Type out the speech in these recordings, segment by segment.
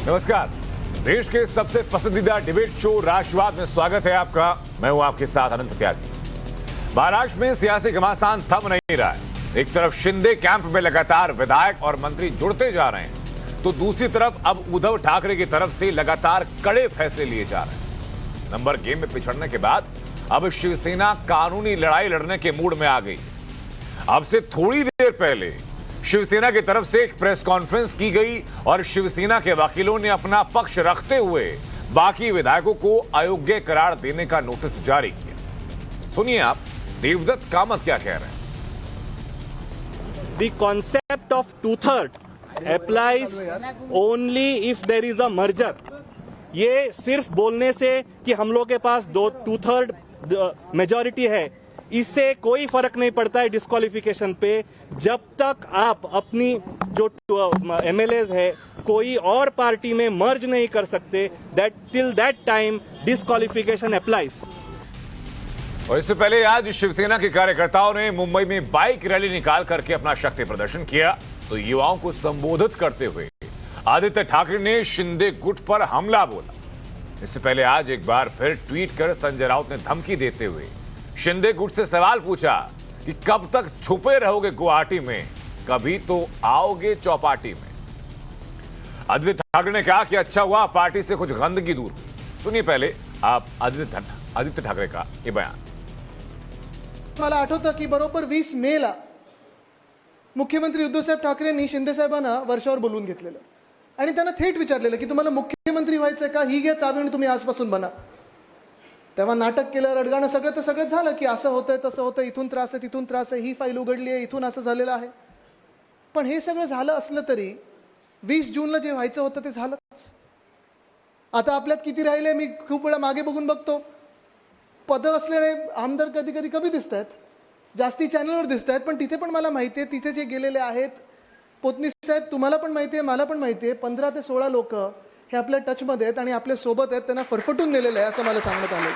नमस्कार। देश के सबसे पसंदीदा डिबेट शो राष्ट्रवाद में स्वागत है आपका। मैं हूं आपके साथ अनंत त्यागी। महाराष्ट्र में सियासी घमासान थम नहीं रहा है। एक तरफ शिंदे कैंप में लगातार विधायक और मंत्री जुड़ते जा रहे हैं, तो दूसरी तरफ अब उद्धव ठाकरे की तरफ से लगातार कड़े फैसले लिए जा रहे हैं। नंबर गेम में पिछड़ने के बाद अब शिवसेना कानूनी लड़ाई लड़ने के मूड में आ गई। अब से थोड़ी देर पहले शिवसेना की तरफ से एक प्रेस कॉन्फ्रेंस की गई और शिवसेना के वकीलों ने अपना पक्ष रखते हुए बाकी विधायकों को अयोग्य करार देने का नोटिस जारी किया। सुनिए आप देवदत्त कामत क्या कह रहे हैं। The concept of two-third applies only if there is a merger. ये सिर्फ बोलने से कि हम लोग के पास 2/3 मेजॉरिटी है, इससे कोई फर्क नहीं पड़ता है डिस्क्वालिफिकेशन पे। जब तक आप अपनी जो एमएलएज है कोई और पार्टी में मर्ज नहीं कर सकते, that till that time disqualification applies. और इससे पहले आज शिवसेना के कार्यकर्ताओं ने मुंबई में बाइक रैली निकाल करके अपना शक्ति प्रदर्शन किया। तो युवाओं को संबोधित करते हुए आदित्य ठाकरे ने शिंदे गुट पर हमला बोला। इससे पहले आज एक बार फिर ट्वीट कर संजय राउत ने धमकी देते हुए शिंदे गुट से सवाल पूछा कि कब तक छुपे रहोगे गुवाहाटी में, कभी तो आओगे चौपाटी में। आदित्य ठाकरे ने कहा कि अच्छा हुआ पार्टी से कुछ गंदगी दूर हुई। सुनिए पहले आप आदित्य ठाकरे का ये बयान। मला आठवतं की बरोबर 20 मेला मुख्यमंत्री उद्धवसाहेब ठाकरेंनी शिंदे साहेबांना वर्षावर बोलवून घेतलेलं आणि त्यांना थेट विचारलेलं की तुम्हाला मुख्यमंत्री व्हायचंय का, ही घ्या चावी आणि तुम्ही आजपासून बना। तेव्हा नाटक केलं, रडगाणं सगळं तर सगळं झालं की असं होतंय तसं होतंय, इथून त्रास आहे तिथून त्रास आहे, ही फाईल उघडली आहे, इथून असं झालेलं आहे। पण हे सगळं झालं असलं तरी 20 जूनला जे व्हायचं होतं ते झालंच। आता आपल्यात किती राहिले मी खूप वेळा मागे बघून बघतो, पद असलेले आमदार कधी कधी कमी दिसत आहेत, जास्ती चॅनलवर दिसत आहेत, पण तिथे पण मला माहिती आहे तिथे जे गेलेले आहेत, पोतनी साहेब तुम्हाला पण माहिती आहे मला पण माहिती आहे, 15 ते 16 लोक हे आपल्या टचमध्ये आहेत आणि आपल्या सोबत आहेत, त्यांना फरफटून नेलेलं आहे असं मला सांगण्यात आलेलं।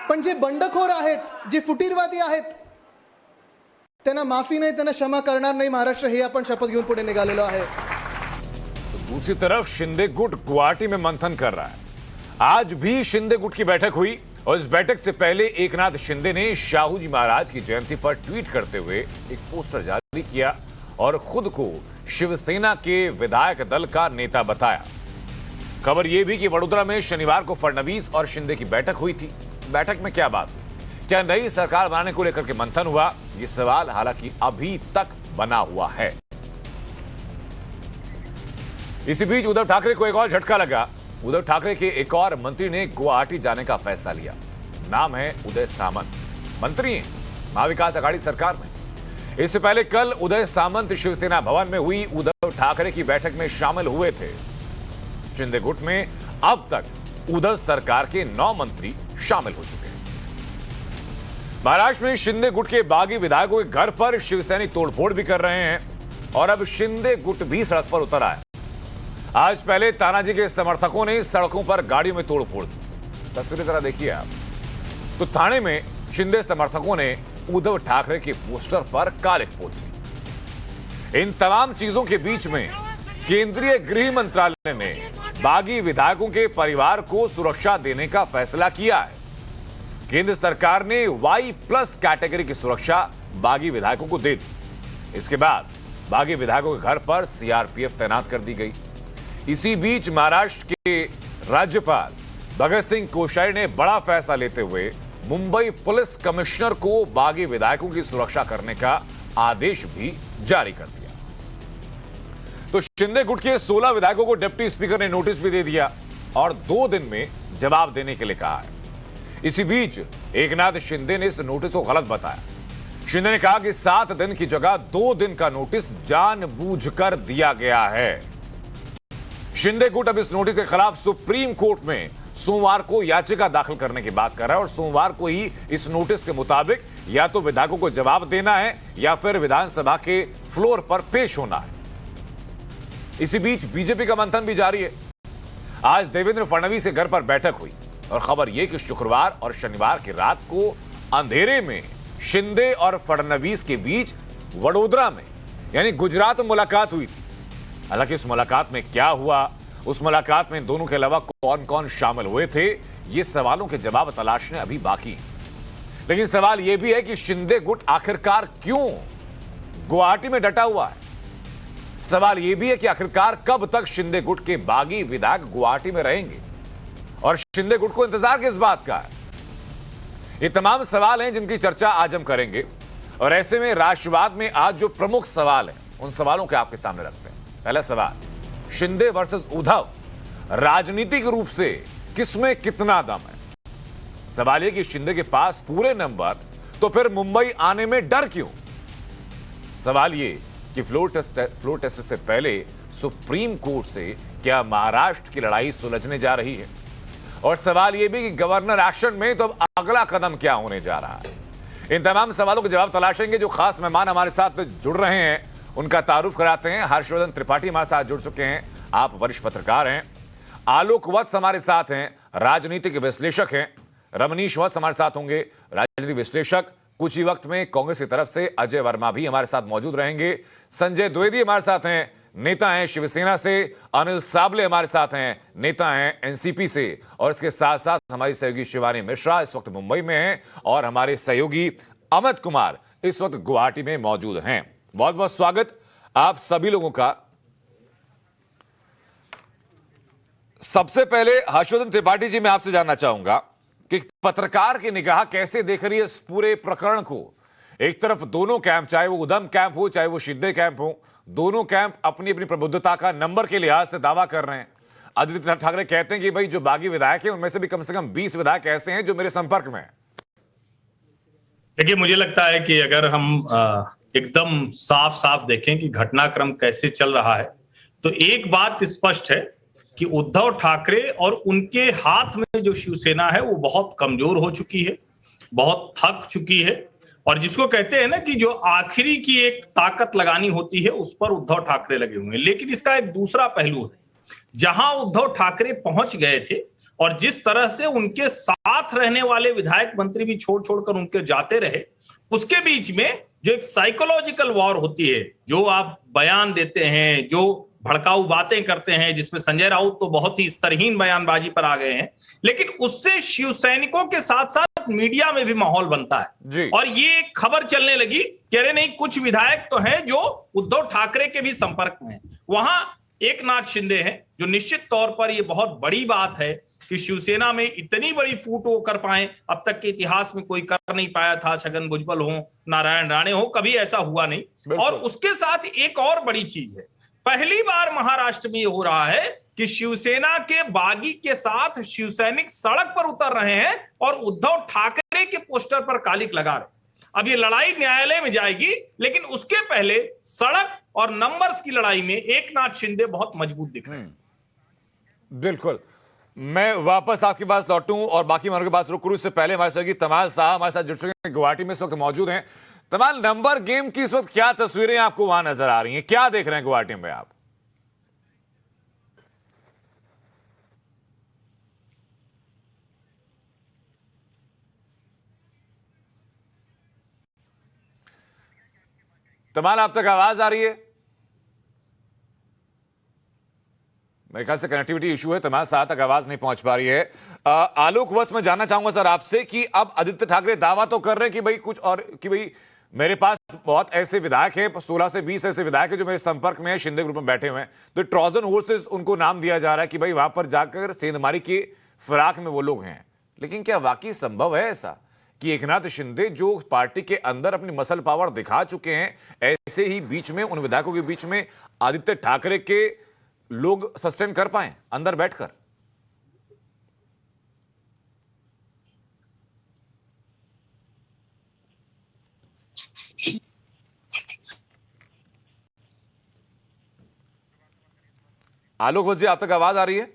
पण जे बंडखोर आहेत, जे फुटीरवादी आहेत, त्यांना माफी नाही, त्यांना क्षमा करणार नाही महाराष्ट्र, हे आपण शपथ घेऊन पुढे निघालेलो आहे। दूसरी तरफ शिंदे गुट गुवाहाटी में मंथन कर रहा है। आज भी शिंदे गुट की बैठक हुई और इस बैठक से पहले एकनाथ शिंदे ने शाहू जी महाराज की जयंती पर ट्वीट करते हुए एक पोस्टर जारी किया और खुद को शिवसेना के विधायक दल का नेता बताया। खबर यह भी कि वडोदरा में शनिवार को फडणवीस और शिंदे की बैठक हुई थी। बैठक में क्या बात हुई, क्या नई सरकार बनाने को लेकर के मंथन हुआ, यह सवाल हालांकि अभी तक बना हुआ है। इसी बीच उद्धव ठाकरे को एक और झटका लगा। उद्धव ठाकरे के एक और मंत्री ने गुवाहाटी जाने का फैसला लिया। नाम है उदय सामंत, मंत्री हैं महाविकास आघाड़ी सरकार में। इससे पहले कल उदय सामंत शिवसेना भवन में हुई उद्धव ठाकरे की बैठक में शामिल हुए थे। शिंदे गुट में अब तक उद्धव सरकार के 9 मंत्री शामिल हो चुके हैं। महाराष्ट्र में शिंदे गुट के बागी विधायकों के घर पर शिवसैनिक तोड़फोड़ भी कर रहे हैं और अब शिंदे गुट भी सड़क पर उतर आया। आज पहले तानाजी के समर्थकों ने सड़कों पर गाड़ियों में तोड़फोड़ की। तस्वीरें जरा देखिए आप। तो थाने में शिंदे समर्थकों ने उद्धव ठाकरे के पोस्टर पर कालिख पोत दी। इन तमाम चीजों के बीच में केंद्रीय गृह मंत्रालय ने बागी विधायकों के परिवार को सुरक्षा देने का फैसला किया है। केंद्र सरकार ने Y+ कैटेगरी की सुरक्षा बागी विधायकों को दे दी। इसके बाद बागी विधायकों के घर पर CRPF तैनात कर दी गई। इसी बीच महाराष्ट्र के राज्यपाल भगत सिंह कोश्यारी ने बड़ा फैसला लेते हुए मुंबई पुलिस कमिश्नर को बागी विधायकों की सुरक्षा करने का आदेश भी जारी कर दिया। तो शिंदे गुट के 16 विधायकों को डिप्टी स्पीकर ने नोटिस भी दे दिया और 2 दिन में जवाब देने के लिए कहा है। इसी बीच एकनाथ शिंदे ने इस नोटिस को गलत बताया। शिंदे ने कहा कि 7 दिन की जगह 2 दिन का नोटिस जानबूझकर दिया गया है। शिंदे गुट अब इस नोटिस के खिलाफ सुप्रीम कोर्ट में सोमवार को याचिका दाखिल करने की बात कर रहा है और सोमवार को ही इस नोटिस के मुताबिक या तो विधायकों को जवाब देना है या फिर विधानसभा के फ्लोर पर पेश होना है। इसी बीच बीजेपी का मंथन भी जारी है। आज देवेंद्र फडणवीस के घर पर बैठक हुई और खबर यह कि शुक्रवार और शनिवार की रात को अंधेरे में शिंदे और फडणवीस के बीच वडोदरा में यानी गुजरात में मुलाकात हुई थी। हालांकि उस मुलाकात में क्या हुआ, उस मुलाकात में दोनों के अलावा कौन कौन शामिल हुए थे, ये सवालों के जवाब तलाशने अभी बाकी हैं। लेकिन सवाल यह भी है कि शिंदे गुट आखिरकार क्यों गुवाहाटी में डटा हुआ है। सवाल यह भी है कि आखिरकार कब तक शिंदे गुट के बागी विधायक गुवाहाटी में रहेंगे और शिंदे गुट को इंतजार किस बात का है। ये तमाम सवाल हैं जिनकी चर्चा आज हम करेंगे। और ऐसे में राष्ट्रवाद में आज जो प्रमुख सवाल है, उन सवालों के आपके सामने रखते हैं। पहला सवाल, शिंदे वर्सेस उद्धव राजनीतिक रूप से किसमें कितना दम है। सवाल यह कि शिंदे के पास पूरे नंबर, तो फिर मुंबई आने में डर क्यों। सवाल यह कि फ्लोर टेस्ट से पहले सुप्रीम कोर्ट से क्या महाराष्ट्र की लड़ाई सुलझने जा रही है। और सवाल यह भी कि गवर्नर एक्शन में तो अब अगला कदम क्या होने जा रहा है। इन तमाम सवालों के जवाब तलाशेंगे। जो खास मेहमान हमारे साथ जुड़ रहे हैं उनका तारुफ कराते हैं। हर्षवर्धन त्रिपाठी हमारे साथ जुड़ चुके हैं, आप वरिष्ठ पत्रकार हैं। आलोक वत्स हमारे साथ हैं, राजनीतिक विश्लेषक हैं। रमनीश वत्स हमारे साथ होंगे, राजनीतिक विश्लेषक। कुछ ही वक्त में कांग्रेस की तरफ से अजय वर्मा भी हमारे साथ मौजूद रहेंगे। संजय द्विवेदी हमारे साथ हैं, नेता हैं शिवसेना से। अनिल साबले हमारे साथ हैं, नेता हैं एनसीपी से। और इसके साथ साथ हमारी सहयोगी शिवानी मिश्रा इस वक्त मुंबई में हैं और हमारे सहयोगी अमित कुमार इस वक्त गुवाहाटी में मौजूद हैं। बहुत बहुत स्वागत आप सभी लोगों का। सबसे पहले हर्षवर्धन त्रिपाठी जी, मैं आपसे जानना चाहूंगा कि पत्रकार की निगाह कैसे देख रही है इस पूरे प्रकरण को। एक तरफ दोनों कैंप, चाहे वो उधम कैंप हो चाहे वो शिंदे कैंप हो, दोनों कैंप अपनी अपनी प्रबुद्धता का नंबर के लिहाज से दावा कर रहे हैं। आदित्य ठाकरे कहते हैं कि भाई जो बागी विधायक हैं उनमें से कम 20 विधायक ऐसे हैं जो मेरे संपर्क में हैं। देखिए, मुझे लगता है कि अगर हम एकदम साफ साफ देखें कि घटनाक्रम कैसे चल रहा है, तो एक बात स्पष्ट है कि उद्धव ठाकरे और उनके हाथ में जो शिवसेना है वो बहुत कमजोर हो चुकी है, बहुत थक चुकी है। और जिसको कहते हैं ना कि जो आखिरी की एक ताकत लगानी होती है, उस पर उद्धव ठाकरे लगे हुए हैं। लेकिन इसका एक दूसरा पहलू है, जहां उद्धव ठाकरे पहुंच गए थे और जिस तरह से उनके साथ रहने वाले विधायक मंत्री भी छोड़ छोड़कर उनके जाते रहे, उसके बीच में जो एक साइकोलॉजिकल वॉर होती है, जो आप बयान देते हैं, जो भड़काऊ बातें करते हैं, जिसमें संजय राउत तो बहुत ही स्तरहीन बयानबाजी पर आ गए हैं, लेकिन उससे शिव सैनिकों के साथ साथ मीडिया में भी माहौल बनता है। और ये खबर चलने लगी कि अरे नहीं, कुछ विधायक तो हैं जो उद्धव ठाकरे के भी संपर्क में हैं। वहां एकनाथ शिंदे हैं, जो निश्चित तौर पर यह बहुत बड़ी बात है कि शिवसेना में इतनी बड़ी फूट वो कर पाए, अब तक के इतिहास में कोई कर नहीं पाया था। छगन भुजबल हो, नारायण राणे हो, कभी ऐसा हुआ नहीं। और उसके साथ एक और बड़ी चीज है, पहली बार महाराष्ट्र में ये हो रहा है कि शिवसेना के बागी के साथ शिवसैनिक सड़क पर उतर रहे हैं और उद्धव ठाकरे के पोस्टर पर कालिक लगा रहे हैं। अब ये लड़ाई न्यायालय में जाएगी, लेकिन उसके पहले सड़क और नंबर्स की लड़ाई में एकनाथ शिंदे बहुत मजबूत दिख रहे हैं। बिल्कुल, मैं वापस आपके पास लौटूं और बाकी हमारे पास रुक करूं। इससे पहले हमारे सहयोगी तमाल साहब हमारे साथ जुड़ चुके हैं, गुवाहाटी में इस वक्त मौजूद हैं। तमाल, नंबर गेम की इस वक्त क्या तस्वीरें आपको वहां नजर आ रही हैं, क्या देख रहे हैं गुवाहाटी में आप? तमाल, आप तक आवाज आ रही है? मेरे ख्याल से कनेक्टिविटी इशू है, तमाल साथ तक आवाज नहीं पहुंच पा रही है। आलोक वत्स, मैं जानना चाहूंगा सर आपसे कि अब आदित्य ठाकरे दावा तो कर रहे हैं कि भाई कुछ और, कि भाई मेरे पास बहुत ऐसे विधायक हैं, 16 से 20 ऐसे विधायक हैं जो मेरे संपर्क में है, शिंदे ग्रुप में बैठे हुए हैं। तो ट्रोजन हॉर्सेस उनको नाम दिया जा रहा है कि भाई वहां पर जाकर सेंधमारी के फिराक में वो लोग हैं। लेकिन क्या वाकई संभव है ऐसा कि एकनाथ शिंदे जो पार्टी के अंदर अपनी मसल पावर दिखा चुके हैं, ऐसे ही बीच में उन विधायकों के बीच में आदित्य ठाकरे के लोग सस्टेन कर पाए अंदर बैठकर? आलोक वत्स जी, आप तक आवाज आ रही है?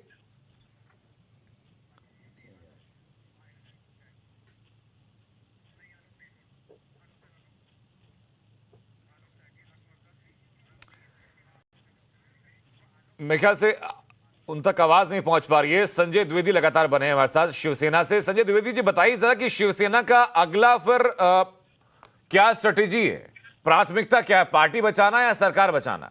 मेरे ख्याल से उन तक आवाज नहीं पहुंच पा रही है। संजय द्विवेदी लगातार बने हैं हमारे साथ शिवसेना से। संजय द्विवेदी जी, बताइए जरा कि शिवसेना का अगला फिर क्या स्ट्रेटेजी है? प्राथमिकता क्या है, पार्टी बचाना या सरकार बचाना?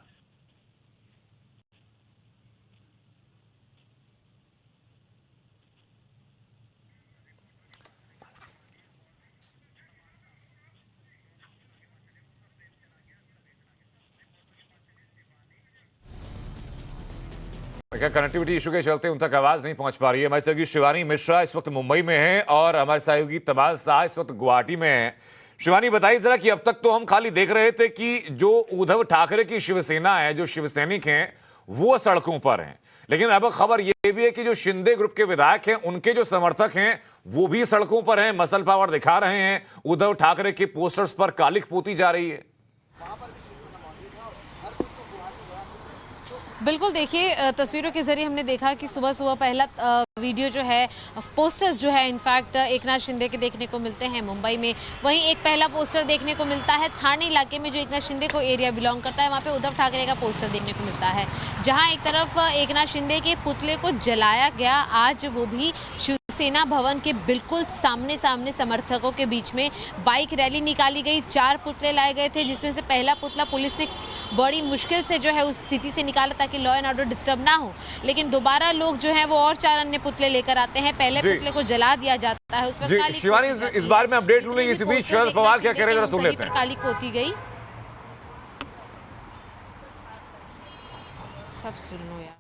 क्या कनेक्टिविटी इशू के चलते उन तक आवाज नहीं पहुंच पा रही है। हमारे सहयोगी शिवानी मिश्रा इस वक्त मुंबई में है और हमारे सहयोगी तबाल शाह इस वक्त गुवाहाटी में है। शिवानी बताइए जरा कि अब तक तो हम खाली देख रहे थे कि जो उद्धव ठाकरे की शिवसेना है, जो शिवसैनिक हैं, वो सड़कों पर हैं, लेकिन अब खबर यह भी है कि जो शिंदे ग्रुप के विधायक हैं, उनके जो समर्थक हैं, वो भी सड़कों पर हैं, मसल पावर दिखा रहे हैं। उद्धव ठाकरे के पोस्टर्स पर कालिख पोती जा रही है। बिल्कुल, देखिए तस्वीरों के जरिए हमने देखा कि सुबह सुबह पहला वीडियो जो है, पोस्टर्स जो है इनफैक्ट एकनाथ शिंदे के देखने को मिलते हैं मुंबई में। वहीं एक पहला पोस्टर देखने को मिलता है थाने इलाके में, जो एकनाथ शिंदे को एरिया बिलोंग करता है, वहाँ पे उद्धव ठाकरे का पोस्टर देखने को मिलता है, जहाँ एक तरफ एकनाथ शिंदे के पुतले को जलाया गया, आज वो भी शिवसेना भवन के बिल्कुल सामने सामने समर्थकों के बीच में बाइक रैली निकाली गई। 4 पुतले लाए गए थे, जिसमें से पहला पुतला पुलिस ने बड़ी मुश्किल से जो है उस स्थिति से निकाला ताकि लॉ एंड ऑर्डर डिस्टर्ब ना हो, लेकिन दोबारा लोग जो है वो और 4 अन्य पुतले लेकर आते हैं। पहले पुतले को जला दिया जाता है, उसमें काली शिवानी इस बार में अपडेट लूंगी। इस बीच शरद पवार क्या कह रहे हैं, जरा सुन लेते हैं। काली पोती गई, सब सुन लो यार।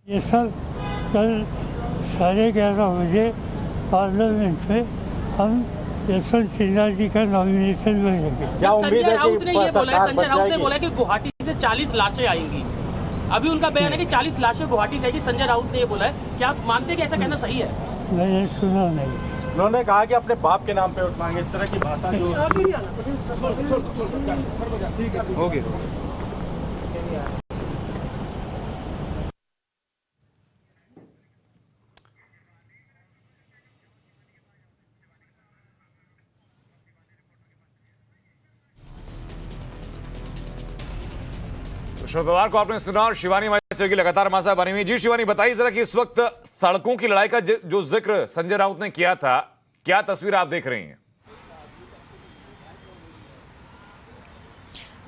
ये सब कल 11:30 बजे पार्लियामेंट में हम यशवंत सिन्हा जी का नॉमिनेशन मिलेंगे। क्या उम्मीद है कि संजय राउत ने बोला कि गुवाहाटी से 40 लाशें आएंगी। अभी उनका बयान है कि 40 लाशें गुवाहाटी से आएगी। संजय राउत ने ये बोला है, क्या आप मानते हैं कि ऐसा कहना सही है? मैंने सुना नहीं। उन्होंने कहा कि अपने बाप के नाम पे उठाएंगे, इस तरह की भाषा जो होगी। शरद पवार को आपने सुना और शिवानी हमारे सहयोगी लगातार हमारे साथ बनी हुई। जी शिवानी, बताइए जरा कि इस वक्त सड़कों की लड़ाई का जो जिक्र संजय राउत ने किया था, क्या तस्वीर आप देख रही हैं?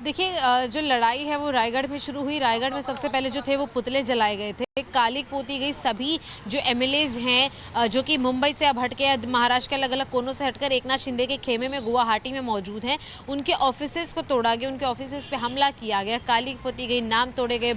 देखिए, जो लड़ाई है वो रायगढ़ में शुरू हुई। रायगढ़ में सबसे पहले जो थे वो पुतले जलाए गए थे, कालिख पोती गई। सभी जो एमएलएज हैं जो कि मुंबई से अब हटके महाराष्ट्र के अलग अलग कोनों से हटकर एकनाथ शिंदे के खेमे में गुवाहाटी में मौजूद हैं, उनके ऑफिसेज को तोड़ा गया, उनके ऑफिसेज पे हमला किया गया, कालिख पोती गई, नाम तोड़े गए,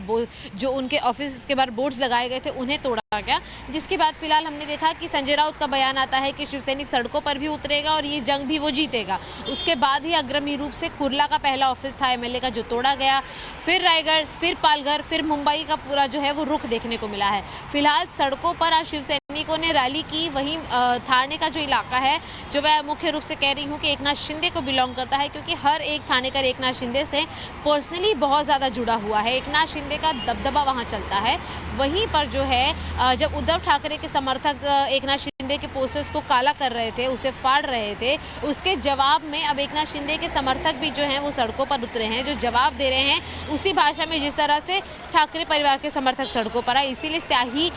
जो उनके ऑफिस के बाहर बोर्ड्स लगाए गए थे उन्हें तोड़ा गया। जिसके बाद फिलहाल हमने देखा कि संजय राउत का बयान आता है कि शिवसैनिक सड़कों पर भी उतरेगा और ये जंग भी वो जीतेगा। उसके बाद ही अग्रणी रूप से कुर्ला का पहला ऑफिस था एमएलए का, जो तोड़ा गया, फिर रायगढ़, फिर पालघर, फिर मुंबई का पूरा जो है वो रुख देखने को मिला है। फिलहाल सड़कों पर आज शिवसैनिकों ने रैली की। वहीं थाने का जो इलाका है, जो मैं मुख्य रूप से कह रही हूँ कि एकनाथ शिंदे को बिलोंग करता है, क्योंकि हर एक थानेकर एकनाथ शिंदे से पर्सनली बहुत ज़्यादा जुड़ा हुआ है, एकनाथ शिंदे का दबदबा वहाँ चलता है। वहीं पर जो है जब उद्धव ठाकरे के समर्थक एकनाथ शिंदे के पोस्टर्स को काला कर रहे थे, उसे फाड़ रहे थे, उसके जवाब में अब एकनाथ शिंदे के समर्थक भी जो हैं वो सड़कों पर उतरे हैं, जो जवाब दे रहे हैं उसी भाषा में जिस तरह से ठाकरे परिवार के समर्थक सड़कों पर आए। इसीलिए स्याही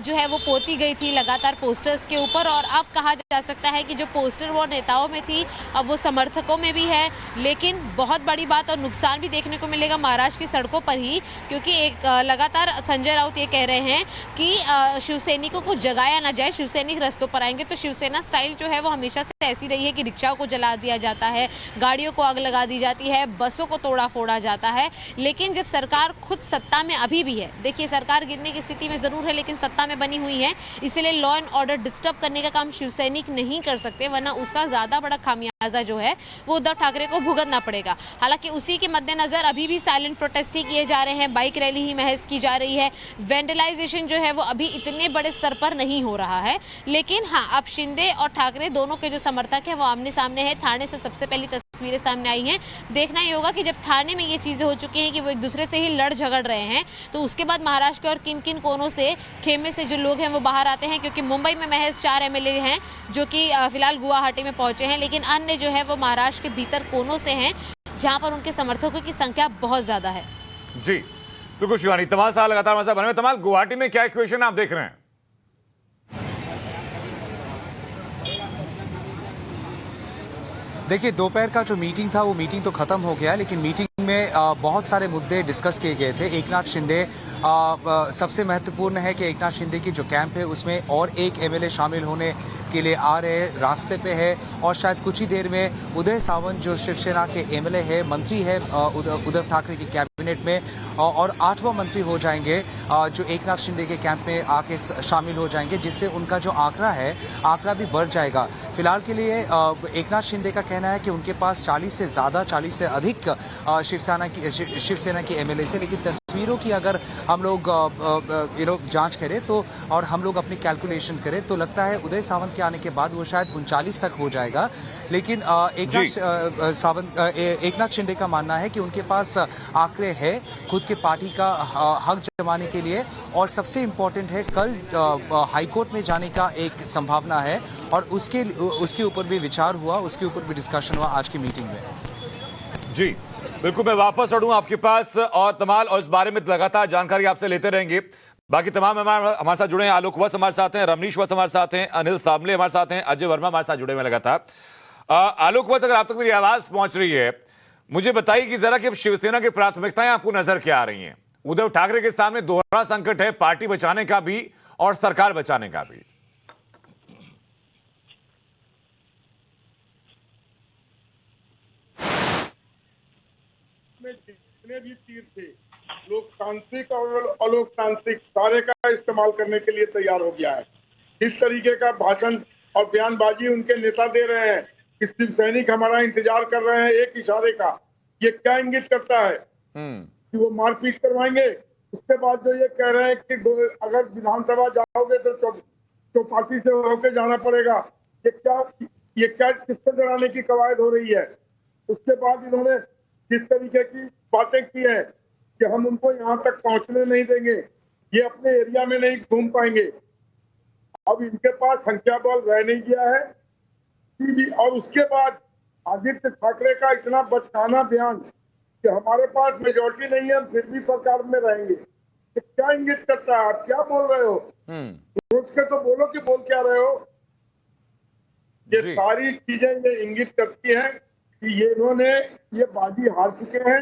जो है वो पोती गई थी लगातार पोस्टर्स के ऊपर। और अब कहा जा सकता है कि जो पोस्टर वो नेताओं में थी, अब वो समर्थकों में भी है। लेकिन बहुत बड़ी बात और नुकसान भी देखने को मिलेगा महाराष्ट्र की सड़कों पर ही, क्योंकि एक लगातार संजय राउत ये कह रहे हैं कि शिवसैनिकों को जगाया ना जाए, शिवसैनिक रस्तों पर आएंगे। तो शिवसेना स्टाइल जो है वो हमेशा से ऐसी रही है कि रिक्शाओं को जला दिया जाता है, गाड़ियों को आग लगा दी जाती है, बसों को तोड़ा फोड़ा जाता है। लेकिन जब सरकार खुद सत्ता में अभी भी है, देखिए सरकार गिरने की स्थिति में जरूर है लेकिन सत्ता में बनी हुई है, इसलिए लॉ एंड ऑर्डर डिस्टर्ब करने का काम शिवसैनिक नहीं कर सकते, वरना उसका ज्यादा बड़ा खामियाजा जो है वो उद्धव ठाकरे को भुगतना पड़ेगा। हालांकि उसी के मद्देनजर अभी भी साइलेंट प्रोटेस्ट ही किए जा रहे हैं, बाइक रैली ही महज की जा रही है, वेंडलाइजेशन जो है वो अभी इतने बड़े स्तर पर नहीं हो रहा है। लेकिन हाँ, अब शिंदे और ठाकरे दोनों के जो समर्थक हैं वो आमने सामने है। थाने से सबसे पहली तस्वीरें सामने आई हैं। देखना ही होगा कि जब थाने में ये चीजें हो चुकी हैं कि वो एक दूसरे से ही लड़ झगड़ रहे हैं, तो उसके बाद महाराष्ट्र के और किन किन कोनों से खेमे से जो लोग हैं वो बाहर आते हैं। क्योंकि मुंबई में महज 4 एमएलए हैं जो कि फिलहाल गुवाहाटी में पहुंचे हैं, लेकिन अन्य जो है वो महाराष्ट्र के भीतर कोनों से हैं, जहां पर उनके समर्थकों की संख्या बहुत ज्यादा है। जी, बिल्कुल शिवानी, तमाल साहब लगातार हमारे साथ बने हुए। तमाल, गुवाहाटी में क्या इक्वेशन आप देख रहे हैं? देखिए, दोपहर का जो मीटिंग था वो मीटिंग तो खत्म हो गया, लेकिन मीटिंग में बहुत सारे मुद्दे डिस्कस किए गए थे। एकनाथ शिंदे सबसे महत्वपूर्ण है कि एकनाथ शिंदे की जो कैंप है उसमें और एक एमएलए शामिल होने के लिए आ रहे हैं, रास्ते पे है। और शायद कुछ ही देर में उदय सामंत जो शिवसेना के एमएलए है, मंत्री है उद्धव ठाकरे की कैबिनेट में, और 8वां मंत्री हो जाएंगे जो एकनाथ शिंदे के कैंप में आके शामिल हो जाएंगे, जिससे उनका जो आंकड़ा भी बढ़ जाएगा। फिलहाल के लिए एकनाथ शिंदे का कहना है कि उनके पास 40 से अधिक शिवसेना की एमएलए है, लेकिन तस्वीरों की अगर हम लोग जांच करें तो, और हम लोग अपनी कैलकुलेशन करें तो लगता है उदय सामंत के आने के बाद वो शायद 39 तक हो जाएगा। लेकिन एकनाथ शिंदे का मानना है कि उनके पास आंकड़े है खुद के पार्टी का हक जमाने के लिए। और सबसे इम्पोर्टेंट है, कल हाईकोर्ट में जाने का एक संभावना है, और उसके ऊपर भी विचार हुआ, उसके ऊपर भी डिस्कशन हुआ आज की मीटिंग में। जी बिल्कुल, मैं वापस लौटूंगा आपके पास और तमाल, और इस बारे में लगातार जानकारी आपसे लेते रहेंगे। बाकी तमाम हमारे साथ जुड़े हैं। आलोक वत्स हमारे साथ हैं, रमनीश वत्स हमारे साथ हैं, अनिल सामले हमारे साथ हैं, अजय वर्मा हमारे साथ जुड़े हुए लगातार। आलोक वत्स, अगर आप तक मेरी आवाज पहुंच रही है, मुझे बताइए कि जरा कि अब शिवसेना की प्राथमिकताएं आपको नजर क्या आ रही हैं? उद्धव ठाकरे के सामने दोहरा संकट है, पार्टी बचाने का भी और सरकार बचाने का भी। जितने भी तीर थे, लोकतांत्रिक और अलोकतांत्रिक सारे का इस्तेमाल करने के लिए तैयार हो गया है। इस तरीके का भाषण और बयानबाजी उनके नेता दे रहे हैं कि शिव सैनिक हमारा इंतजार कर रहे हैं एक इशारे का। ये क्या इंगित करता है कि वो मारपीट करवाएंगे? उसके बाद जो ये कह रहे हैं कि अगर विधानसभा जाओगे तो चौपाटी से होकर जाना पड़ेगा, ये क्या किसको डराने की कवायद हो रही है? उसके बाद इन्होंने किस तरीके की बातें की है कि हम उनको यहाँ तक पहुंचने नहीं देंगे, ये अपने एरिया में नहीं घूम पाएंगे। अब इनके पास संख्या बल रह नहीं गया है। और उसके बाद आदित्य ठाकरे का इतना बचकाना बयान कि हमारे पास मेजोरिटी नहीं है, हम फिर भी सरकार में रहेंगे। तो क्या इंगित करता है? आप क्या बोल रहे हो? सोच के तो बोलो कि बोल क्या रहे हो। ये सारी चीजें ये इंगित करती हैं कि ये बाजी हार चुके हैं।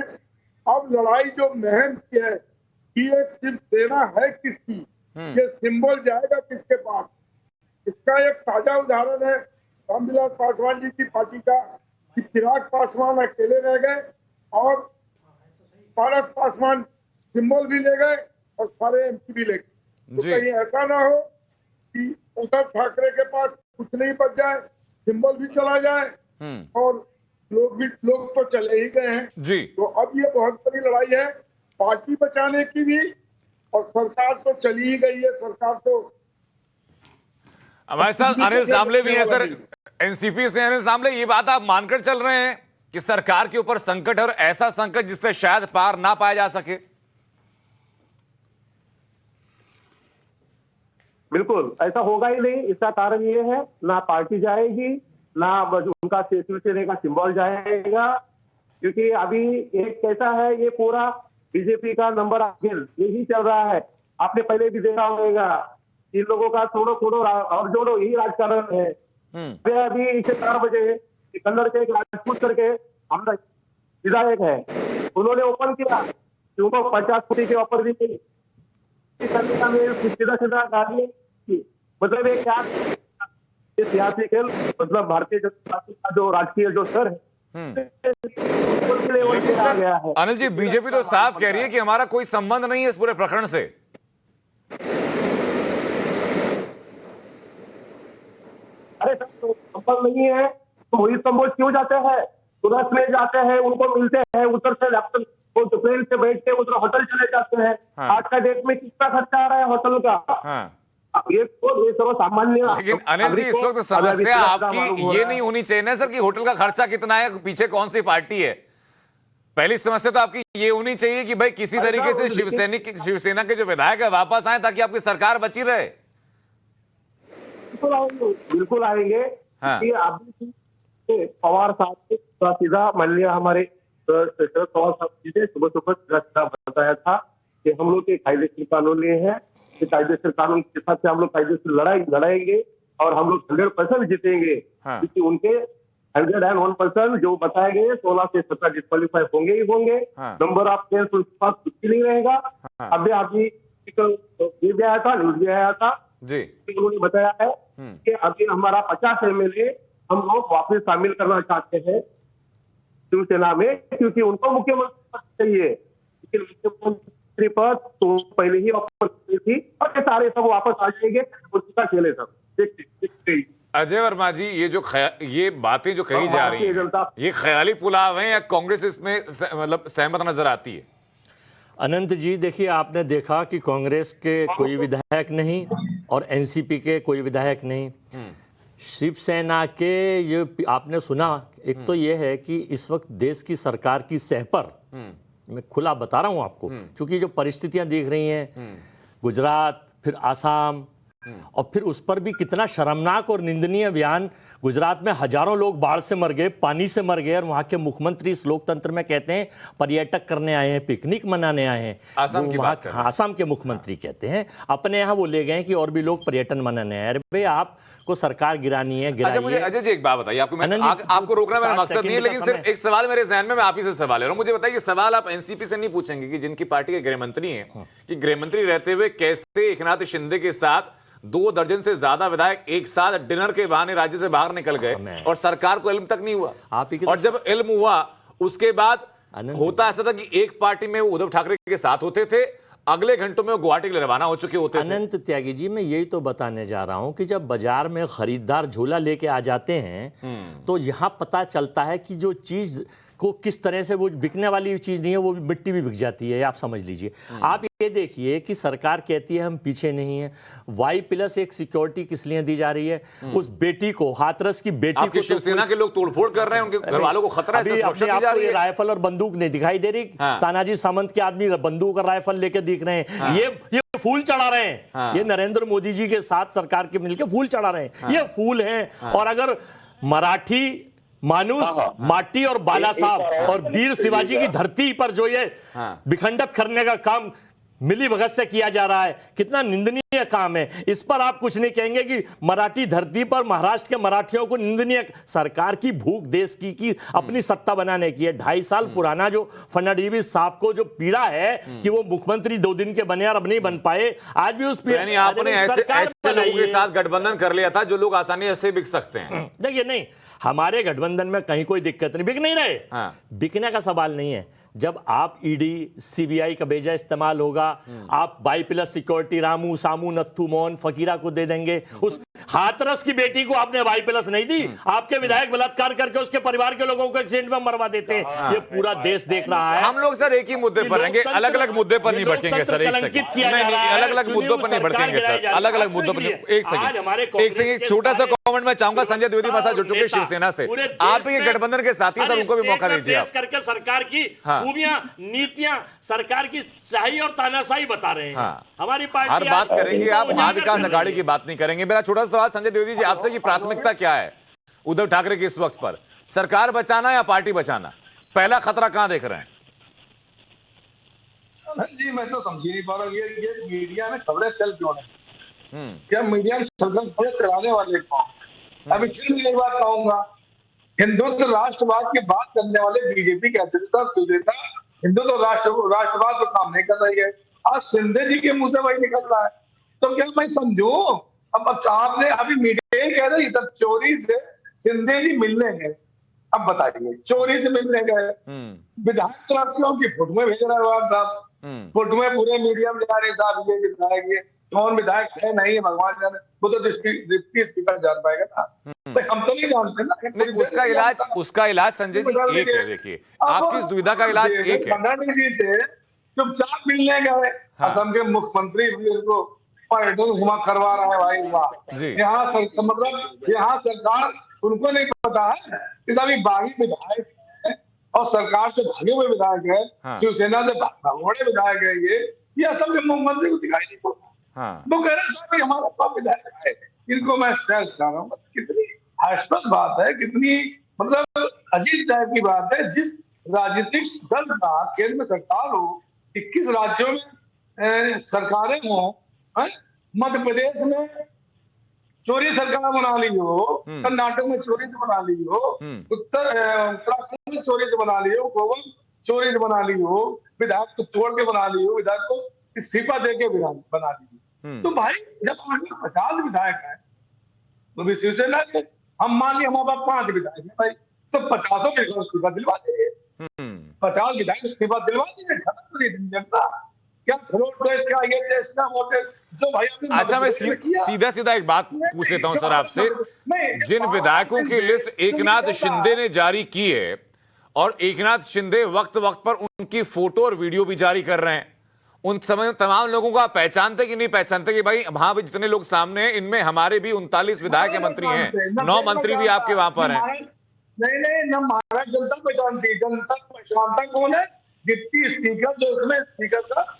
अब लड़ाई जो महम की है कि ये सिर्फ सेना है किसकी, ये सिंबल जाएगा किसके पास। इसका एक ताजा उदाहरण है रामविलास पासवान जी की पार्टी का, कि चिराग पासवान अकेले रह गए और पारस पासवान सिंबल भी ले गए और सारे एमपी भी ले गए। तो कहीं ऐसा ना हो कि उद्धव ठाकरे के पास कुछ नहीं बच जाए, सिंबल भी चला जाए और लोग तो चले ही गए हैं जी। तो अब ये बहुत बड़ी लड़ाई है पार्टी बचाने की भी, और सरकार तो चली ही गई है। सरकार तो हमारे साथ अनिल सामले भी है सर, एनसीपी से। अनिल सामले, ये बात आप मानकर चल रहे हैं कि सरकार के ऊपर संकट है, और ऐसा संकट जिससे शायद पार ना पाया जा सके? बिल्कुल ऐसा होगा ही नहीं। इसका कारण ये है, ना पार्टी जाएगी, ना उनका शिवसेना का सिंबल जाएगा, क्योंकि अभी एक कैसा है, ये पूरा बीजेपी का नंबर गेम यही चल रहा है। आपने पहले भी देखा होगा, इन लोगों का छोड़ो और जोड़ो यही राजकारण है। अभी इसे 4 बजे कन्नड़ के एक राजपूत करके हमारा विधायक है, उन्होंने ओपन किया कि उनको 50 कोटी के ऑफर दी गई। सीधा गाड़ी, मतलब ये क्या सियासी खेल, मतलब भारतीय जनता पार्टी का जो राजकीय जो स्तर है। अनिल जी, बीजेपी तो साफ कह रही है कि हमारा कोई संबंध नहीं है इस पूरे प्रकरण से। अरे सर, तो संबंध नहीं है तो वही संबोध क्यों जाते हैं? तुरंत में जाते हैं, उनको मिलते हैं, उधर से वो ट्रेन से बैठ के उधर होटल चले जाते हैं। आज का डेट में कितना खर्चा आ रहा है होटल का? ये तो सामान्य। लेकिन अनिल जी, इस वक्त समस्या आपकी ये नहीं होनी चाहिए ना सर कि होटल का खर्चा कितना है, पीछे कौन सी पार्टी है। पहली समस्या तो आपकी ये होनी चाहिए कि भाई किसी तरीके से शिवसेना के जो विधायक है वापस आए, ताकि आपकी सरकार बची रहे। बिल्कुल आएंगे। पवार साहब सीधा माननीय हमारे शरद पवार साहब जी ने सुबह बताया था कि हम लोग के कायदेशीर कानून ये है कि कायदेशीर कानून के साथ से हम लोग कायदेशीर लड़ाएंगे और हम लोग 100% जीतेंगे। क्योंकि उनके 101% जो बताए गए 16 से 17 डिस्क्वालीफाई होंगे ही होंगे। नंबर ऑफ प्लेयर्स उनके पास कुछ भी नहीं रहेगा। अभी ये भी आया था, न्यूज भी आया था जी, उन्होंने बताया है कि अभी हमारा 50 MLA हम लोग वापस शामिल करना चाहते हैं शिवसेना में, क्योंकि उनको मुख्यमंत्री पद चाहिए। लेकिन मुख्यमंत्री पद तो पहले ही ऑफर की थी और ये सारे सब वापस आ जाएंगे, उनका खेले सब। अजय वर्मा जी, ये बातें जो कही जा रही हैं, ये ख्याली पुलाव है या कांग्रेस इसमें मतलब सहमत नजर आती है? अनंत जी, देखिए, आपने देखा कि कांग्रेस के कोई विधायक नहीं और एनसीपी के कोई विधायक नहीं। शिवसेना के ये आपने सुना, एक तो ये है कि इस वक्त देश की सरकार की सह पर, मैं खुला बता रहा हूं आपको, क्योंकि जो परिस्थितियां देख रही हैं, गुजरात, फिर आसाम, और फिर उस पर भी कितना शर्मनाक और निंदनीय बयान। गुजरात में हजारों लोग बाढ़ से मर गए, पानी से मर गए, और वहां के मुख्यमंत्री इस लोकतंत्र में कहते हैं पर्यटक करने आए हैं, पिकनिक मनाने आए हैं। आसाम की बात कर रहे हैं। आसाम के मुख्यमंत्री कहते हैं, अपने यहाँ वो ले गए कि और भी लोग पर्यटन मनाने आए। अरे भाई, आपको सरकार गिरानी है, अच्छा, मुझे अजय जी एक बात बताइए, आपको रोकना मेरा मकसद नहीं है, लेकिन सिर्फ एक सवाल मेरे जहन में, मैं आप ही से सवाल ले रहा हूं। मुझे बताइए, सवाल आप एनसीपी से नहीं पूछेंगे कि जिनकी पार्टी के गृहमंत्री हैं, कि गृहमंत्री रहते हुए कैसे एकनाथ शिंदे के साथ 2 दर्जन से ज्यादा विधायक एक साथ डिनर के बहाने राज्य से बाहर निकल गए और सरकार को इल्म तक नहीं हुआ। और जब इल्म हुआ उसके बाद होता ऐसा था कि एक पार्टी में वो उद्धव ठाकरे के साथ होते थे, अगले घंटों में वो गुवाहाटी के लिए रवाना हो चुके होते थे। अनंत त्यागी जी, मैं यही तो बताने जा रहा हूं कि जब बाजार में खरीदार झोला लेके आ जाते हैं तो यहां पता चलता है कि जो चीज को किस तरह से, वो बिकने वाली चीज नहीं है, वो मिट्टी भी बिक जाती है। आप समझ लीजिए। आप ये देखिए कि सरकार कहती है हम पीछे नहीं है। Y+1 सिक्योरिटी किस लिए दी जा रही है? उस बेटी को, हाथरस की बेटी को, शिवसेना के लोग तोड़फोड़ कर रहे हैं, उनके घर वालों को खतरा है, सुरक्षा दी जा रही है। राइफल और बंदूक नहीं दिखाई दे रही। तानाजी सामंत के आदमी बंदूक और राइफल लेके दिख रहे हैं। ये फूल चढ़ा रहे हैं। ये नरेंद्र मोदी जी के साथ सरकार के मिलकर फूल चढ़ा रहे हैं। ये फूल हैं। और अगर मराठी मानुस, माटी और बाला साहब और वीर शिवाजी की धरती पर जो ये विखंडित करने का काम मिली भगत से किया जा रहा है, कितना निंदनीय काम है। इस पर आप कुछ नहीं कहेंगे कि मराठी धरती पर महाराष्ट्र के मराठियों को निंदनीय, सरकार की भूख देश की अपनी सत्ता बनाने की है। 2.5 साल पुराना जो फडणवीस साहब को जो पीड़ा है कि वो मुख्यमंत्री 2 दिन के बने और अब नहीं बन पाए, आज भी उस पीड़ा, आपने ऐसे लोगों के साथ गठबंधन कर लिया था जो लोग आसानी से बिक सकते हैं। देखिए, नहीं, हमारे गठबंधन में कहीं कोई दिक्कत नहीं, बिक नहीं रहे। बिकने का सवाल नहीं है। जब आप ईडी सीबीआई का भेजा इस्तेमाल होगा, आप Y+ सिक्योरिटी रामू सामू नत्थू मोहन फकीरा को दे देंगे। उस हाथरस की बेटी को आपने Y+ नहीं दी। आपके विधायक बलात्कार करके उसके परिवार के लोगों को एक्सीडेंट में मरवा देते हैं। ये पूरा देश देख रहा है। हम लोग सर एक ही मुद्दे पर रहेंगे, अलग अलग मुद्दे पर नहीं भटकेंगे सर। एक सेकंड, अलग अलग मुद्दों पर नहीं भटकेंगे सर, अलग अलग मुद्दों पर। एक सेकंड, छोटा सा कमेंट मैं चाहूंगा। संजय द्विवेदी मसा जुड़ चुके शिवसेना से, आप ये गठबंधन के साथी, सर उनको भी मौका दीजिए आप। करके सरकार की खूबियां, नीतियां, सरकार की शाही और तानाशाही बता रहे हैं। हमारी पार्टी हर बात करेंगे, आप महाविकास अघाड़ी की बात नहीं करेंगे। मेरा छोटा सा सवाल संजय द्विवेदी जी आपसे, की प्राथमिकता क्या है उद्धव ठाकरे की इस वक्त पर? सरकार बचाना या पार्टी बचाना? पहला खतरा कहां देख रहे हैं? जी मैं तो समझ ही नहीं पा रहा ये मीडिया में खबरें चल क्यों रही, क्या मीडिया में खबरें चलाने वाले कौन? अभी फिर मैं एक बात कहूंगा, हिंदुत्व राष्ट्रवाद की बात करने वाले बीजेपी के अध्यक्ष सुनेता हिंदुत्व राष्ट्रवाद पर काम नहीं कर रही है। आज शिंदे जी के मुंह से वही निकल रहा है, तो क्या मैं समझू? अब आपने अभी मीडिया कह रही है चोरी से शिंदे जी मिलने गए। अब बताइए, चोरी से मिलने गए, विधायक क्यों की फोटो में भेज रहे हो साहब, फोटो में पूरे मीडिया में जा रहे साहब, ये विधायक, ये कौन विधायक है नहीं है भगवान जाने, वो तो डिप्टी स्पीकर जान पाएगा ना, तो हम तो नहीं जानते ना। नहीं, उसका इलाज संजय जी एक है। देखिए, आपकी इस दुविधा का इलाज एक है। फडणवीस जी से चुपचाप मिलने गए, असम के मुख्यमंत्री को पर्यटन घुमा करवा रहा है भाई, वाह। यहाँ सरकार उनको नहीं पता है कि सभी बागी विधायक है और सरकार से भागे हुए विधायक है, शिवसेना से भागे विधायक है, ये असम के मुख्यमंत्री को दिखाई नहीं पड़ता। वो कह रहे हैं हमारा पाप विधायक है, इनको मैं स्ट्रेस कर रहा हूँ। कितनी हास्यास्पद बात है, कितनी मतलब अजीब टाइप की बात है। जिस राजनीतिक दल का केंद्र में सरकार हो, 21 राज्यों में सरकारें हों, मध्य प्रदेश में चोरी सरकार बना ली हो, कर्नाटक में चोरी से बना ली हो, उत्तराखंड में चोरी से बना ली हो, गोवा चोरी से बना ली हो, विधायक को तोड़ के बना ली हो, विधायक को इस्तीफा दे के बना ली हो। तो भाई जब आगे 50 विधायक हैं तो भी शिवसेना के हम मान ली हमारे पास 5 विधायक है भाई, तो 50 में इस्तीफा दिलवा देंगे, 50 विधायक इस्तीफा दिलवा देंगे, खत्म कर देंगे जनता। क्या क्या ये टेस्ट ना वो टेस्ट जो भाई अच्छा, मैं सीधा सीधा एक बात पूछ लेता हूं सर आपसे। जिन विधायकों की लिस्ट एकनाथ शिंदे ने जारी की है और एकनाथ शिंदे वक्त वक्त पर उनकी फोटो और वीडियो भी जारी कर रहे हैं, उन समय तमाम लोगों को आप पहचानते कि नहीं पहचानते कि भाई वहां भी जितने लोग सामने हैं इनमें हमारे भी 39 विधायक मंत्री हैं, 9 मंत्री भी आपके वहां पर हैं। नहीं, न महाराज जनता पहचानती, जनता पहचानता कौन है? डिप्टी स्पीकर जो उसमें स्पीकर का